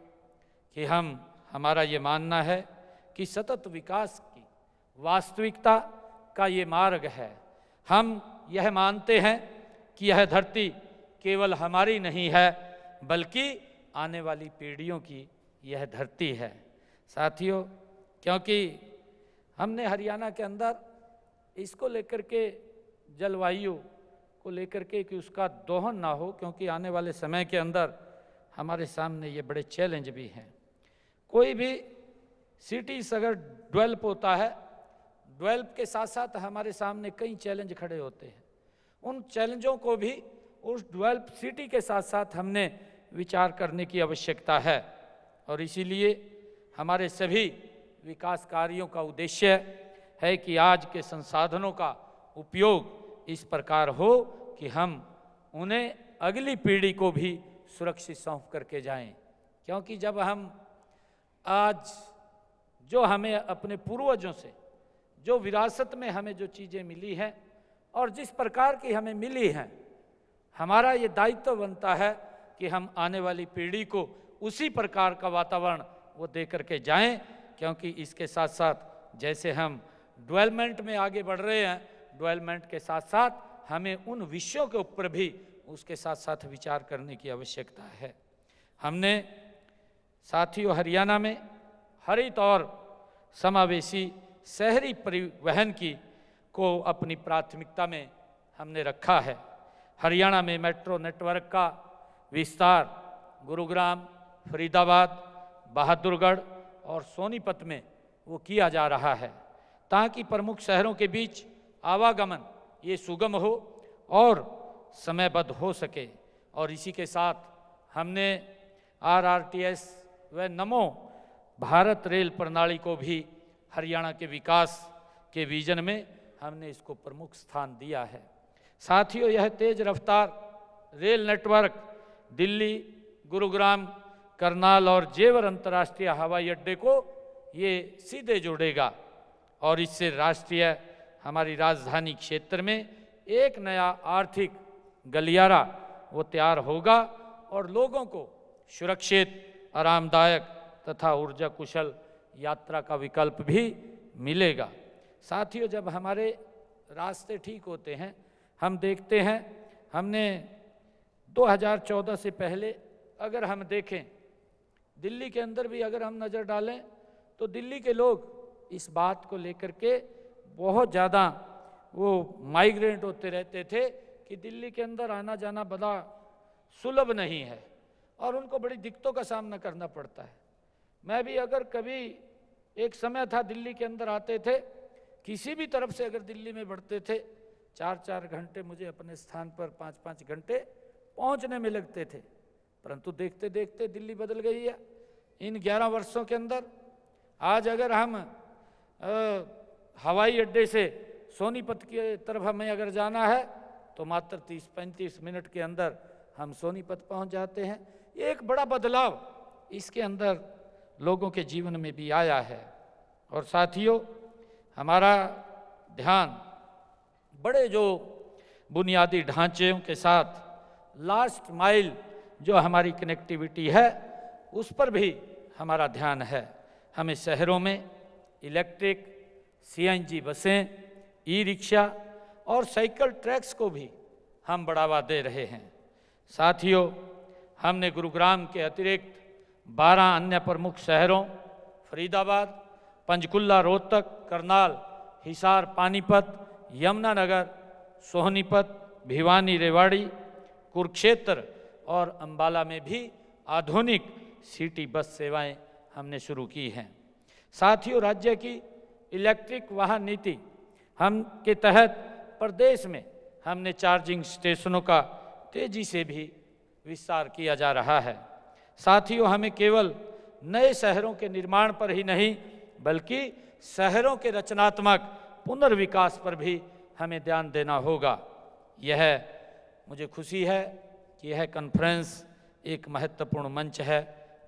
कि हमारा ये मानना है कि सतत विकास की वास्तविकता का ये मार्ग है। हम यह मानते हैं कि यह धरती केवल हमारी नहीं है, बल्कि आने वाली पीढ़ियों की यह धरती है। साथियों, क्योंकि हमने हरियाणा के अंदर इसको लेकर के जलवायु को लेकर के कि उसका दोहन ना हो, क्योंकि आने वाले समय के अंदर हमारे सामने ये बड़े चैलेंज भी हैं। कोई भी सिटीज अगर डेवलप होता है, डेवलप के साथ साथ हमारे सामने कई चैलेंज खड़े होते हैं। उन चैलेंजों को भी उस डेवलप सिटी के साथ साथ हमने विचार करने की आवश्यकता है। और इसीलिए हमारे सभी विकास कार्यों का उद्देश्य है कि आज के संसाधनों का उपयोग इस प्रकार हो कि हम उन्हें अगली पीढ़ी को भी सुरक्षित सौंप करके जाएं। क्योंकि जब हम आज जो हमें अपने पूर्वजों से जो विरासत में हमें जो चीज़ें मिली हैं और जिस प्रकार की हमें मिली हैं, हमारा ये दायित्व बनता है कि हम आने वाली पीढ़ी को उसी प्रकार का वातावरण वो दे करके जाएं। क्योंकि इसके साथ साथ जैसे हम डेवलपमेंट में आगे बढ़ रहे हैं, डेवलपमेंट के साथ साथ हमें उन विषयों के ऊपर भी उसके साथ साथ विचार करने की आवश्यकता है। हमने साथियों हरियाणा में हरित और समावेशी शहरी परिवहन को अपनी प्राथमिकता में हमने रखा है। हरियाणा में मेट्रो नेटवर्क का विस्तार गुरुग्राम, फरीदाबाद, बहादुरगढ़ और सोनीपत में वो किया जा रहा है, ताकि प्रमुख शहरों के बीच आवागमन ये सुगम हो और समयबद्ध हो सके। और इसी के साथ हमने RRTS व नमो भारत रेल प्रणाली को भी हरियाणा के विकास के विजन में हमने इसको प्रमुख स्थान दिया है। साथियों, यह तेज रफ्तार रेल नेटवर्क दिल्ली, गुरुग्राम, करनाल और जेवर अंतर्राष्ट्रीय हवाई अड्डे को ये सीधे जोड़ेगा और इससे राष्ट्रीय हमारी राजधानी क्षेत्र में एक नया आर्थिक गलियारा वो तैयार होगा और लोगों को सुरक्षित, आरामदायक तथा ऊर्जा कुशल यात्रा का विकल्प भी मिलेगा। साथियों, जब हमारे रास्ते ठीक होते हैं, हम देखते हैं हमने 2014 से पहले अगर हम देखें, दिल्ली के अंदर भी अगर हम नज़र डालें तो दिल्ली के लोग इस बात को लेकर के बहुत ज़्यादा वो माइग्रेंट होते रहते थे कि दिल्ली के अंदर आना जाना बड़ा सुलभ नहीं है और उनको बड़ी दिक्कतों का सामना करना पड़ता है। मैं भी अगर कभी एक समय था दिल्ली के अंदर आते थे, किसी भी तरफ से अगर दिल्ली में बढ़ते थे, 4-4 घंटे मुझे अपने स्थान पर 5-5 घंटे पहुंचने में लगते थे। परंतु देखते देखते दिल्ली बदल गई है इन 11 वर्षों के अंदर। आज अगर हम हवाई अड्डे से सोनीपत की तरफ हमें अगर जाना है तो मात्र 30-35 मिनट के अंदर हम सोनीपत पहुंच जाते हैं। ये एक बड़ा बदलाव इसके अंदर लोगों के जीवन में भी आया है। और साथियों, हमारा ध्यान बड़े जो बुनियादी ढांचों के साथ लास्ट माइल जो हमारी कनेक्टिविटी है उस पर भी हमारा ध्यान है। हमें शहरों में इलेक्ट्रिक CNG बसें, ई-रिक्शा और साइकिल ट्रैक्स को भी हम बढ़ावा दे रहे हैं। साथियों, हमने गुरुग्राम के अतिरिक्त 12 अन्य प्रमुख शहरों फरीदाबाद, पंचकुला, रोहतक, करनाल, हिसार, पानीपत, यमुनानगर, सोनीपत, भिवानी, रेवाड़ी, कुरुक्षेत्र और अंबाला में भी आधुनिक सिटी बस सेवाएं हमने शुरू की हैं। साथियों, राज्य की इलेक्ट्रिक वाहन नीति हम के तहत प्रदेश में हमने चार्जिंग स्टेशनों का तेजी से भी विस्तार किया जा रहा है। साथियों, हमें केवल नए शहरों के निर्माण पर ही नहीं बल्कि शहरों के रचनात्मक पुनर्विकास पर भी हमें ध्यान देना होगा। यह मुझे खुशी है कि यह कॉन्फ्रेंस एक महत्वपूर्ण मंच है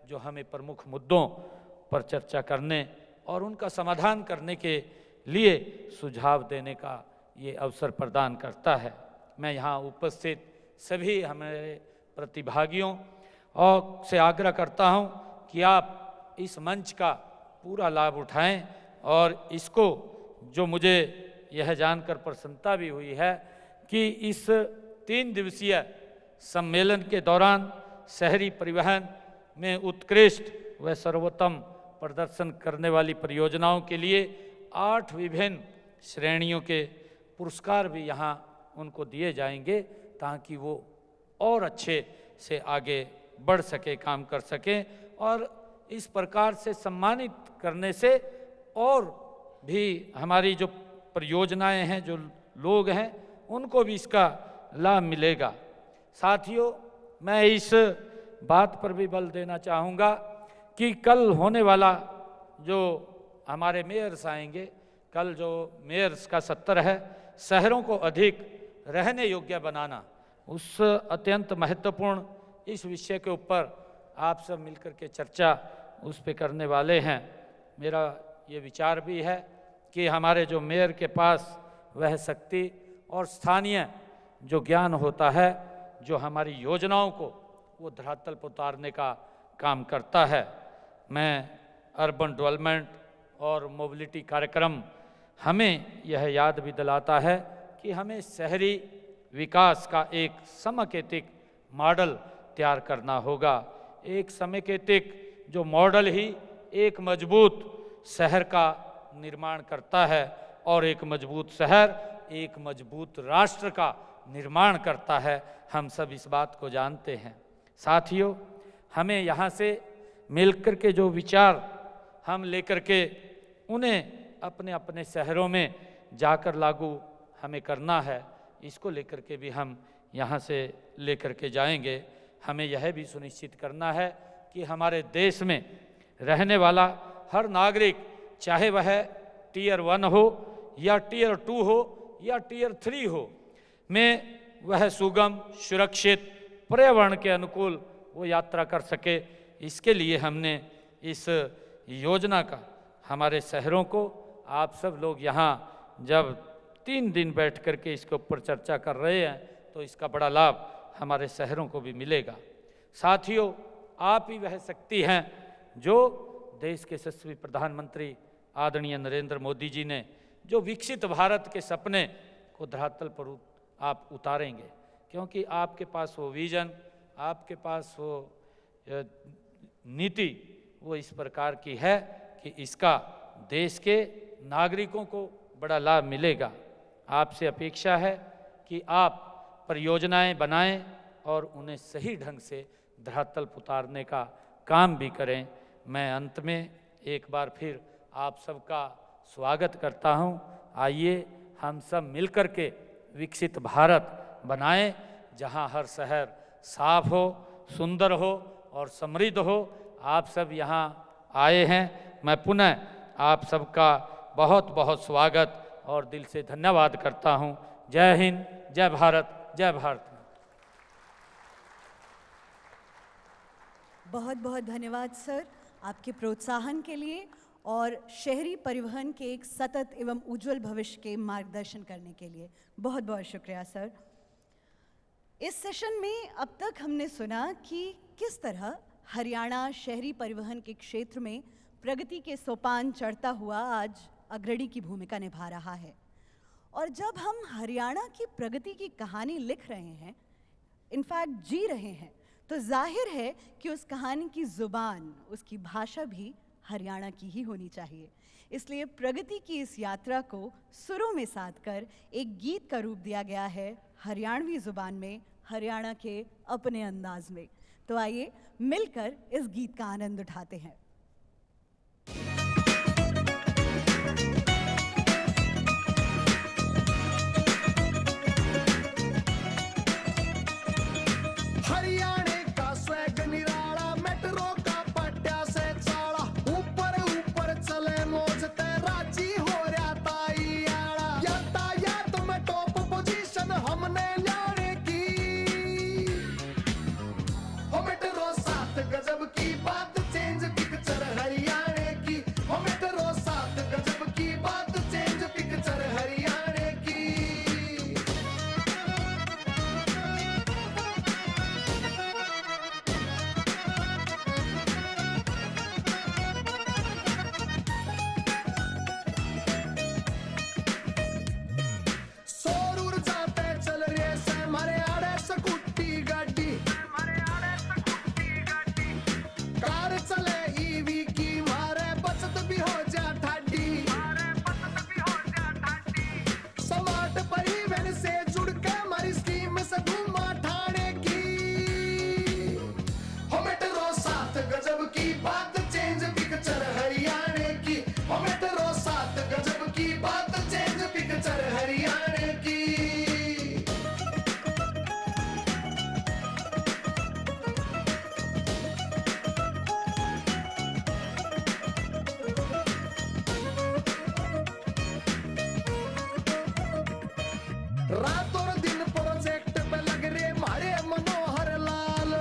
जो हमें प्रमुख मुद्दों पर चर्चा करने और उनका समाधान करने के लिए सुझाव देने का ये अवसर प्रदान करता है। मैं यहाँ उपस्थित सभी हमारे प्रतिभागियों और से आग्रह करता हूँ कि आप इस मंच का पूरा लाभ उठाएं और इसको, जो मुझे यह जानकर प्रसन्नता भी हुई है कि इस 3 दिवसीय सम्मेलन के दौरान शहरी परिवहन में उत्कृष्ट व सर्वोत्तम प्रदर्शन करने वाली परियोजनाओं के लिए 8 विभिन्न श्रेणियों के पुरस्कार भी यहाँ उनको दिए जाएंगे, ताकि वो और अच्छे से आगे बढ़ सके, काम कर सकें। और इस प्रकार से सम्मानित करने से और भी हमारी जो परियोजनाएं हैं, जो लोग हैं, उनको भी इसका लाभ मिलेगा। साथियों, मैं इस बात पर भी बल देना चाहूँगा कि कल होने वाला जो हमारे मेयर्स आएंगे, कल जो मेयर्स का सत्र है, शहरों को अधिक रहने योग्य बनाना, उस अत्यंत महत्वपूर्ण इस विषय के ऊपर आप सब मिलकर के चर्चा उस पे करने वाले हैं। मेरा ये विचार भी है कि हमारे जो मेयर के पास वह शक्ति और स्थानीय जो ज्ञान होता है, जो हमारी योजनाओं को वो धरातल पर उतारने का काम करता है। मैं अर्बन डेवलपमेंट और मोबिलिटी कार्यक्रम हमें यह याद भी दिलाता है कि हमें शहरी विकास का एक समेकित मॉडल तैयार करना होगा। एक समेकित जो मॉडल ही एक मजबूत शहर का निर्माण करता है और एक मजबूत शहर एक मजबूत राष्ट्र का निर्माण करता है। हम सब इस बात को जानते हैं। साथियों, हमें यहाँ से मिलकर के जो विचार हम लेकर के उन्हें अपने अपने शहरों में जाकर लागू हमें करना है, इसको लेकर के भी हम यहाँ से लेकर के जाएंगे। हमें यह भी सुनिश्चित करना है कि हमारे देश में रहने वाला हर नागरिक, चाहे वह टियर 1 हो या टियर 2 हो या टियर 3 हो, में वह सुगम, सुरक्षित, पर्यावरण के अनुकूल वो यात्रा कर सके। इसके लिए हमने इस योजना का हमारे शहरों को, आप सब लोग यहाँ जब 3 दिन बैठ कर के इसके ऊपर चर्चा कर रहे हैं, तो इसका बड़ा लाभ हमारे शहरों को भी मिलेगा। साथियों, आप ही वह शक्ति हैं जो देश के यशस्वी प्रधानमंत्री आदरणीय नरेंद्र मोदी जी ने जो विकसित भारत के सपने को धरातल पर आप उतारेंगे, क्योंकि आपके पास वो विजन, आपके पास वो नीति वो इस प्रकार की है कि इसका देश के नागरिकों को बड़ा लाभ मिलेगा। आपसे अपेक्षा है कि आप परियोजनाएं बनाएं और उन्हें सही ढंग से धरातल पर उतारने का काम भी करें। मैं अंत में एक बार फिर आप सबका स्वागत करता हूं। आइए हम सब मिलकर के विकसित भारत बनाएं, जहां हर शहर साफ हो, सुंदर हो और समृद्ध हो। आप सब यहां आए हैं, मैं पुनः आप सबका बहुत बहुत स्वागत और दिल से धन्यवाद करता हूं। जय हिंद, जय भारत, जय भारत। बहुत बहुत धन्यवाद सर, आपके प्रोत्साहन के लिए और शहरी परिवहन के एक सतत एवं उज्जवल भविष्य के मार्गदर्शन करने के लिए बहुत बहुत शुक्रिया सर। इस सेशन में अब तक हमने सुना कि किस तरह हरियाणा शहरी परिवहन के क्षेत्र में प्रगति के सोपान चढ़ता हुआ आज अग्रणी की भूमिका निभा रहा है। और जब हम हरियाणा की प्रगति की कहानी लिख रहे हैं, इनफैक्ट जी रहे हैं, तो जाहिर है कि उस कहानी की जुबान, उसकी भाषा भी हरियाणा की ही होनी चाहिए। इसलिए प्रगति की इस यात्रा को सुरों में साध कर एक गीत का रूप दिया गया है हरियाणवी जुबान में, हरियाणा के अपने अंदाज में। तो आइए मिलकर इस गीत का आनंद उठाते हैं। हरियाणे का स्वैग निराला, मेट्रो का पट्टा से चाला, ऊपर ऊपर चले मौज ते राजी हो रहा ताई आड़ा। यातायात में टॉप पोजीशन हमने लाने की, हो मेट्रो 7 गजब की बात, चेंज दिखता रात और दिन प्रोजेक्ट पे लग रे मारे मनोहर लाल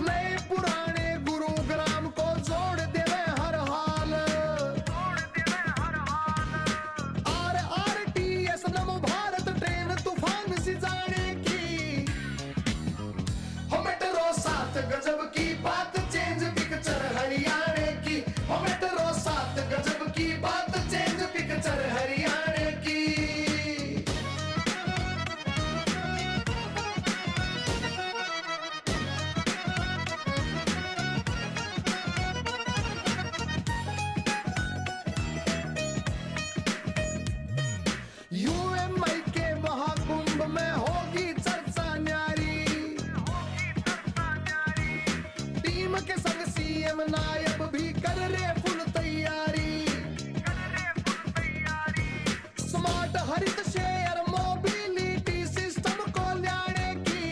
नए पुराने गुरुग्राम को जोड़ देवे हर हाल RRTS नमो भारत ट्रेन तूफान सी जाने की हो मेट्रो 7 गजब की बात चेंज पिक्चर हरियाणा की हो मेट्रो 7 गजब की बात चेंज पिक्चर हरियाणा की UMI के महाकुंभ में होगी चर्चा न्यारी टीम के संग CM नायब भी कर रहे फुल तैयारी स्मार्ट हरित शेयर मोबिलिटी सिस्टम को लाने की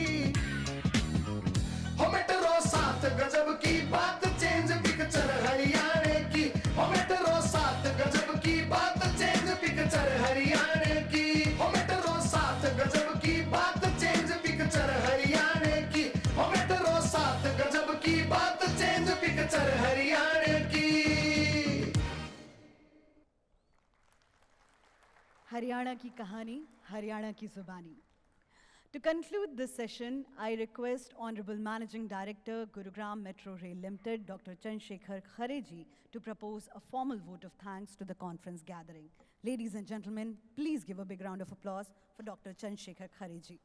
हो मेट्रो 7 गजब की बात चेंज पिक्चर हरियाणा की हो मेट्रो 7 गजब की बात चेंज पिक्चर हरियाणा की हो मेट्रो 7 गजब की बात चेंज पिक्चर हरियाणा की हो मेट्रो 7 गजब की बात चेंज पिक्चर हरियाणा की हरियाणा की कहानी, हरियाणा की जुबानी. To conclude this session, I request Honorable Managing Director, Gurugram Metro Rail Limited, Dr. Chandrasekhar Khareji, to propose a formal vote of thanks to the conference gathering. Ladies and gentlemen, please give a big round of applause for Dr. Chandrasekhar Khareji.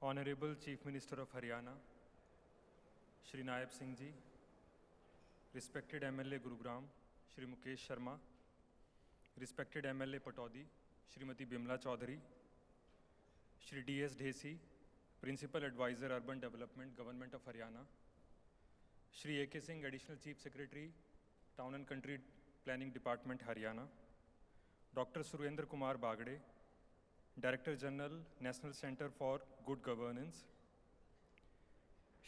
Honorable Chief Minister of Haryana, Shri Naib Singh Ji, respected MLA Gurugram, Shri Mukesh Sharma, respected MLA Pataudi, Shrimati Bimla Chaudhary, Shri DS Dhesi, Principal Advisor Urban Development, Government of Haryana, Shri AK Singh, Additional Chief Secretary, Town and Country Planning Department, Haryana, Dr. Surendra Kumar Bagde, Director General, National Center for Good Governance,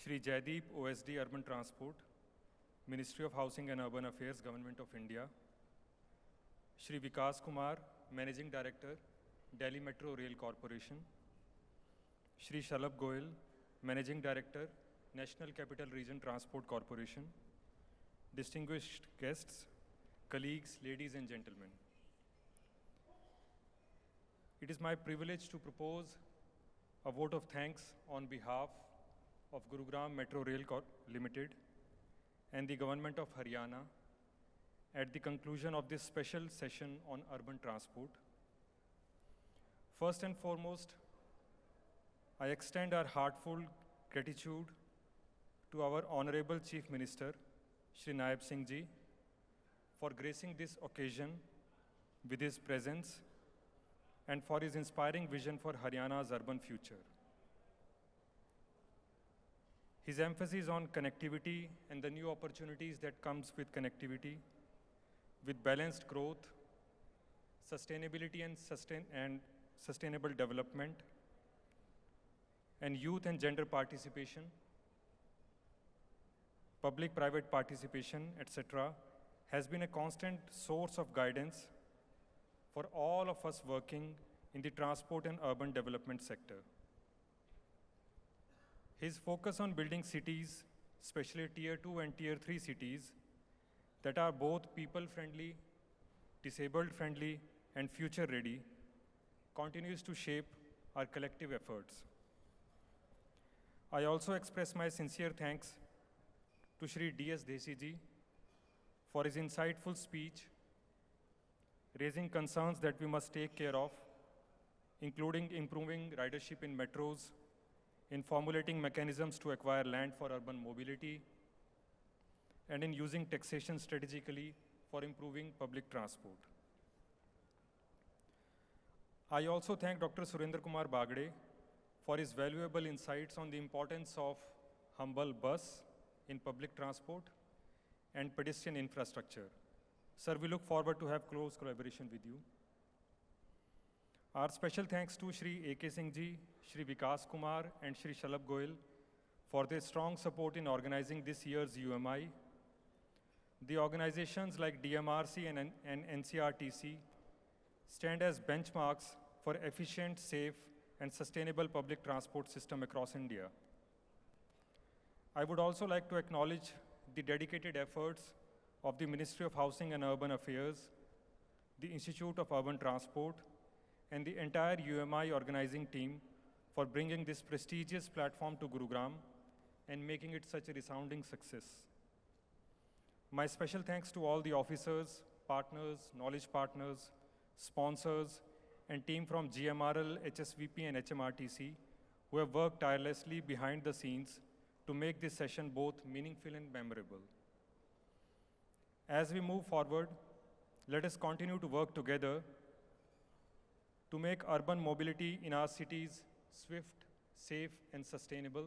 Shri Jaideep, OSD Urban Transport, Ministry of Housing and Urban Affairs, Government of India, Shri Vikas Kumar, Managing Director, Delhi Metro Rail Corporation, Shri Shalabh Goyal, Managing Director, National Capital Region Transport Corporation, distinguished guests, colleagues, ladies and gentlemen. It is my privilege to propose a vote of thanks on behalf of Gurugram Metro Rail Limited and the Government of Haryana at the conclusion of this special session on urban transport. First and foremost, I extend our heartfelt gratitude to our Honorable Chief Minister, Shri Naib Singh Ji, for gracing this occasion with his presence and for his inspiring vision for Haryana's urban future. His emphasis on connectivity and the new opportunities that comes with connectivity, with balanced growth, sustainability and sustainable development, and youth and gender participation, public-private participation, etc., has been a constant source of guidance for all of us working in the transport and urban development sector. His focus on building cities, especially Tier 2 and Tier 3 cities, that are both people-friendly, disabled-friendly, and future-ready, continues to shape our collective efforts. I also express my sincere thanks to Shri DS Dhesi Ji for his insightful speech, raising concerns that we must take care of, including improving ridership in metros, in formulating mechanisms to acquire land for urban mobility, and in using taxation strategically for improving public transport. I also thank Dr. Surendra Kumar Bagde for his valuable insights on the importance of humble bus in public transport and pedestrian infrastructure. Sir, we look forward to have close collaboration with you. Our special thanks to Shri AK Singh Ji, Shri Vikas Kumar, and Shri Shalabh Goyal for their strong support in organizing this year's UMI. The organizations like DMRC and NCRTC stand as benchmarks for efficient, safe, and sustainable public transport system across India. I would also like to acknowledge the dedicated efforts of the Ministry of Housing and Urban Affairs, the Institute of Urban Transport, and the entire UMI organizing team for bringing this prestigious platform to Gurugram and making it such a resounding success. My special thanks to all the officers, partners, knowledge partners, sponsors, and team from GMRL, HSVP, and HMRTC who have worked tirelessly behind the scenes to make this session both meaningful and memorable. As we move forward, let us continue to work together to make urban mobility in our cities swift, safe, and sustainable,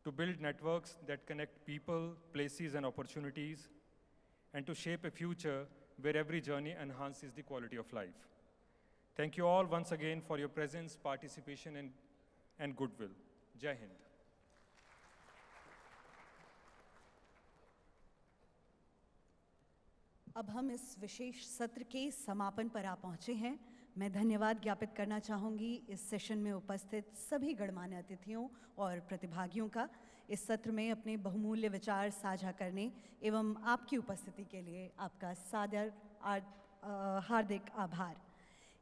to build networks that connect people, places, and opportunities, and to shape a future where every journey enhances the quality of life. Thank you all once again for your presence, participation, and goodwill. Jai Hind. अब हम इस विशेष सत्र के समापन पर आ पहुंचे हैं। मैं धन्यवाद ज्ञापित करना चाहूँगी इस सेशन में उपस्थित सभी गणमान्य अतिथियों और प्रतिभागियों का इस सत्र में अपने बहुमूल्य विचार साझा करने एवं आपकी उपस्थिति के लिए आपका सादर हार्दिक आभार।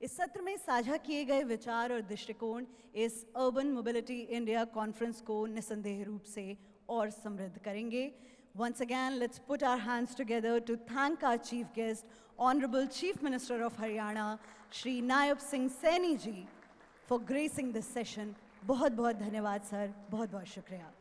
इस सत्र में साझा किए गए विचार और दृष्टिकोण इस अर्बन मोबिलिटी इंडिया कॉन्फ्रेंस को निसंदेह रूप से और समृद्ध करेंगे। Once again, let's put our hands together to thank our chief guest, Honorable Chief Minister of Haryana, Shri Nayab Singh Saini ji, for gracing this session. बहुत बहुत धन्यवाद सर, बहुत बहुत शुक्रिया।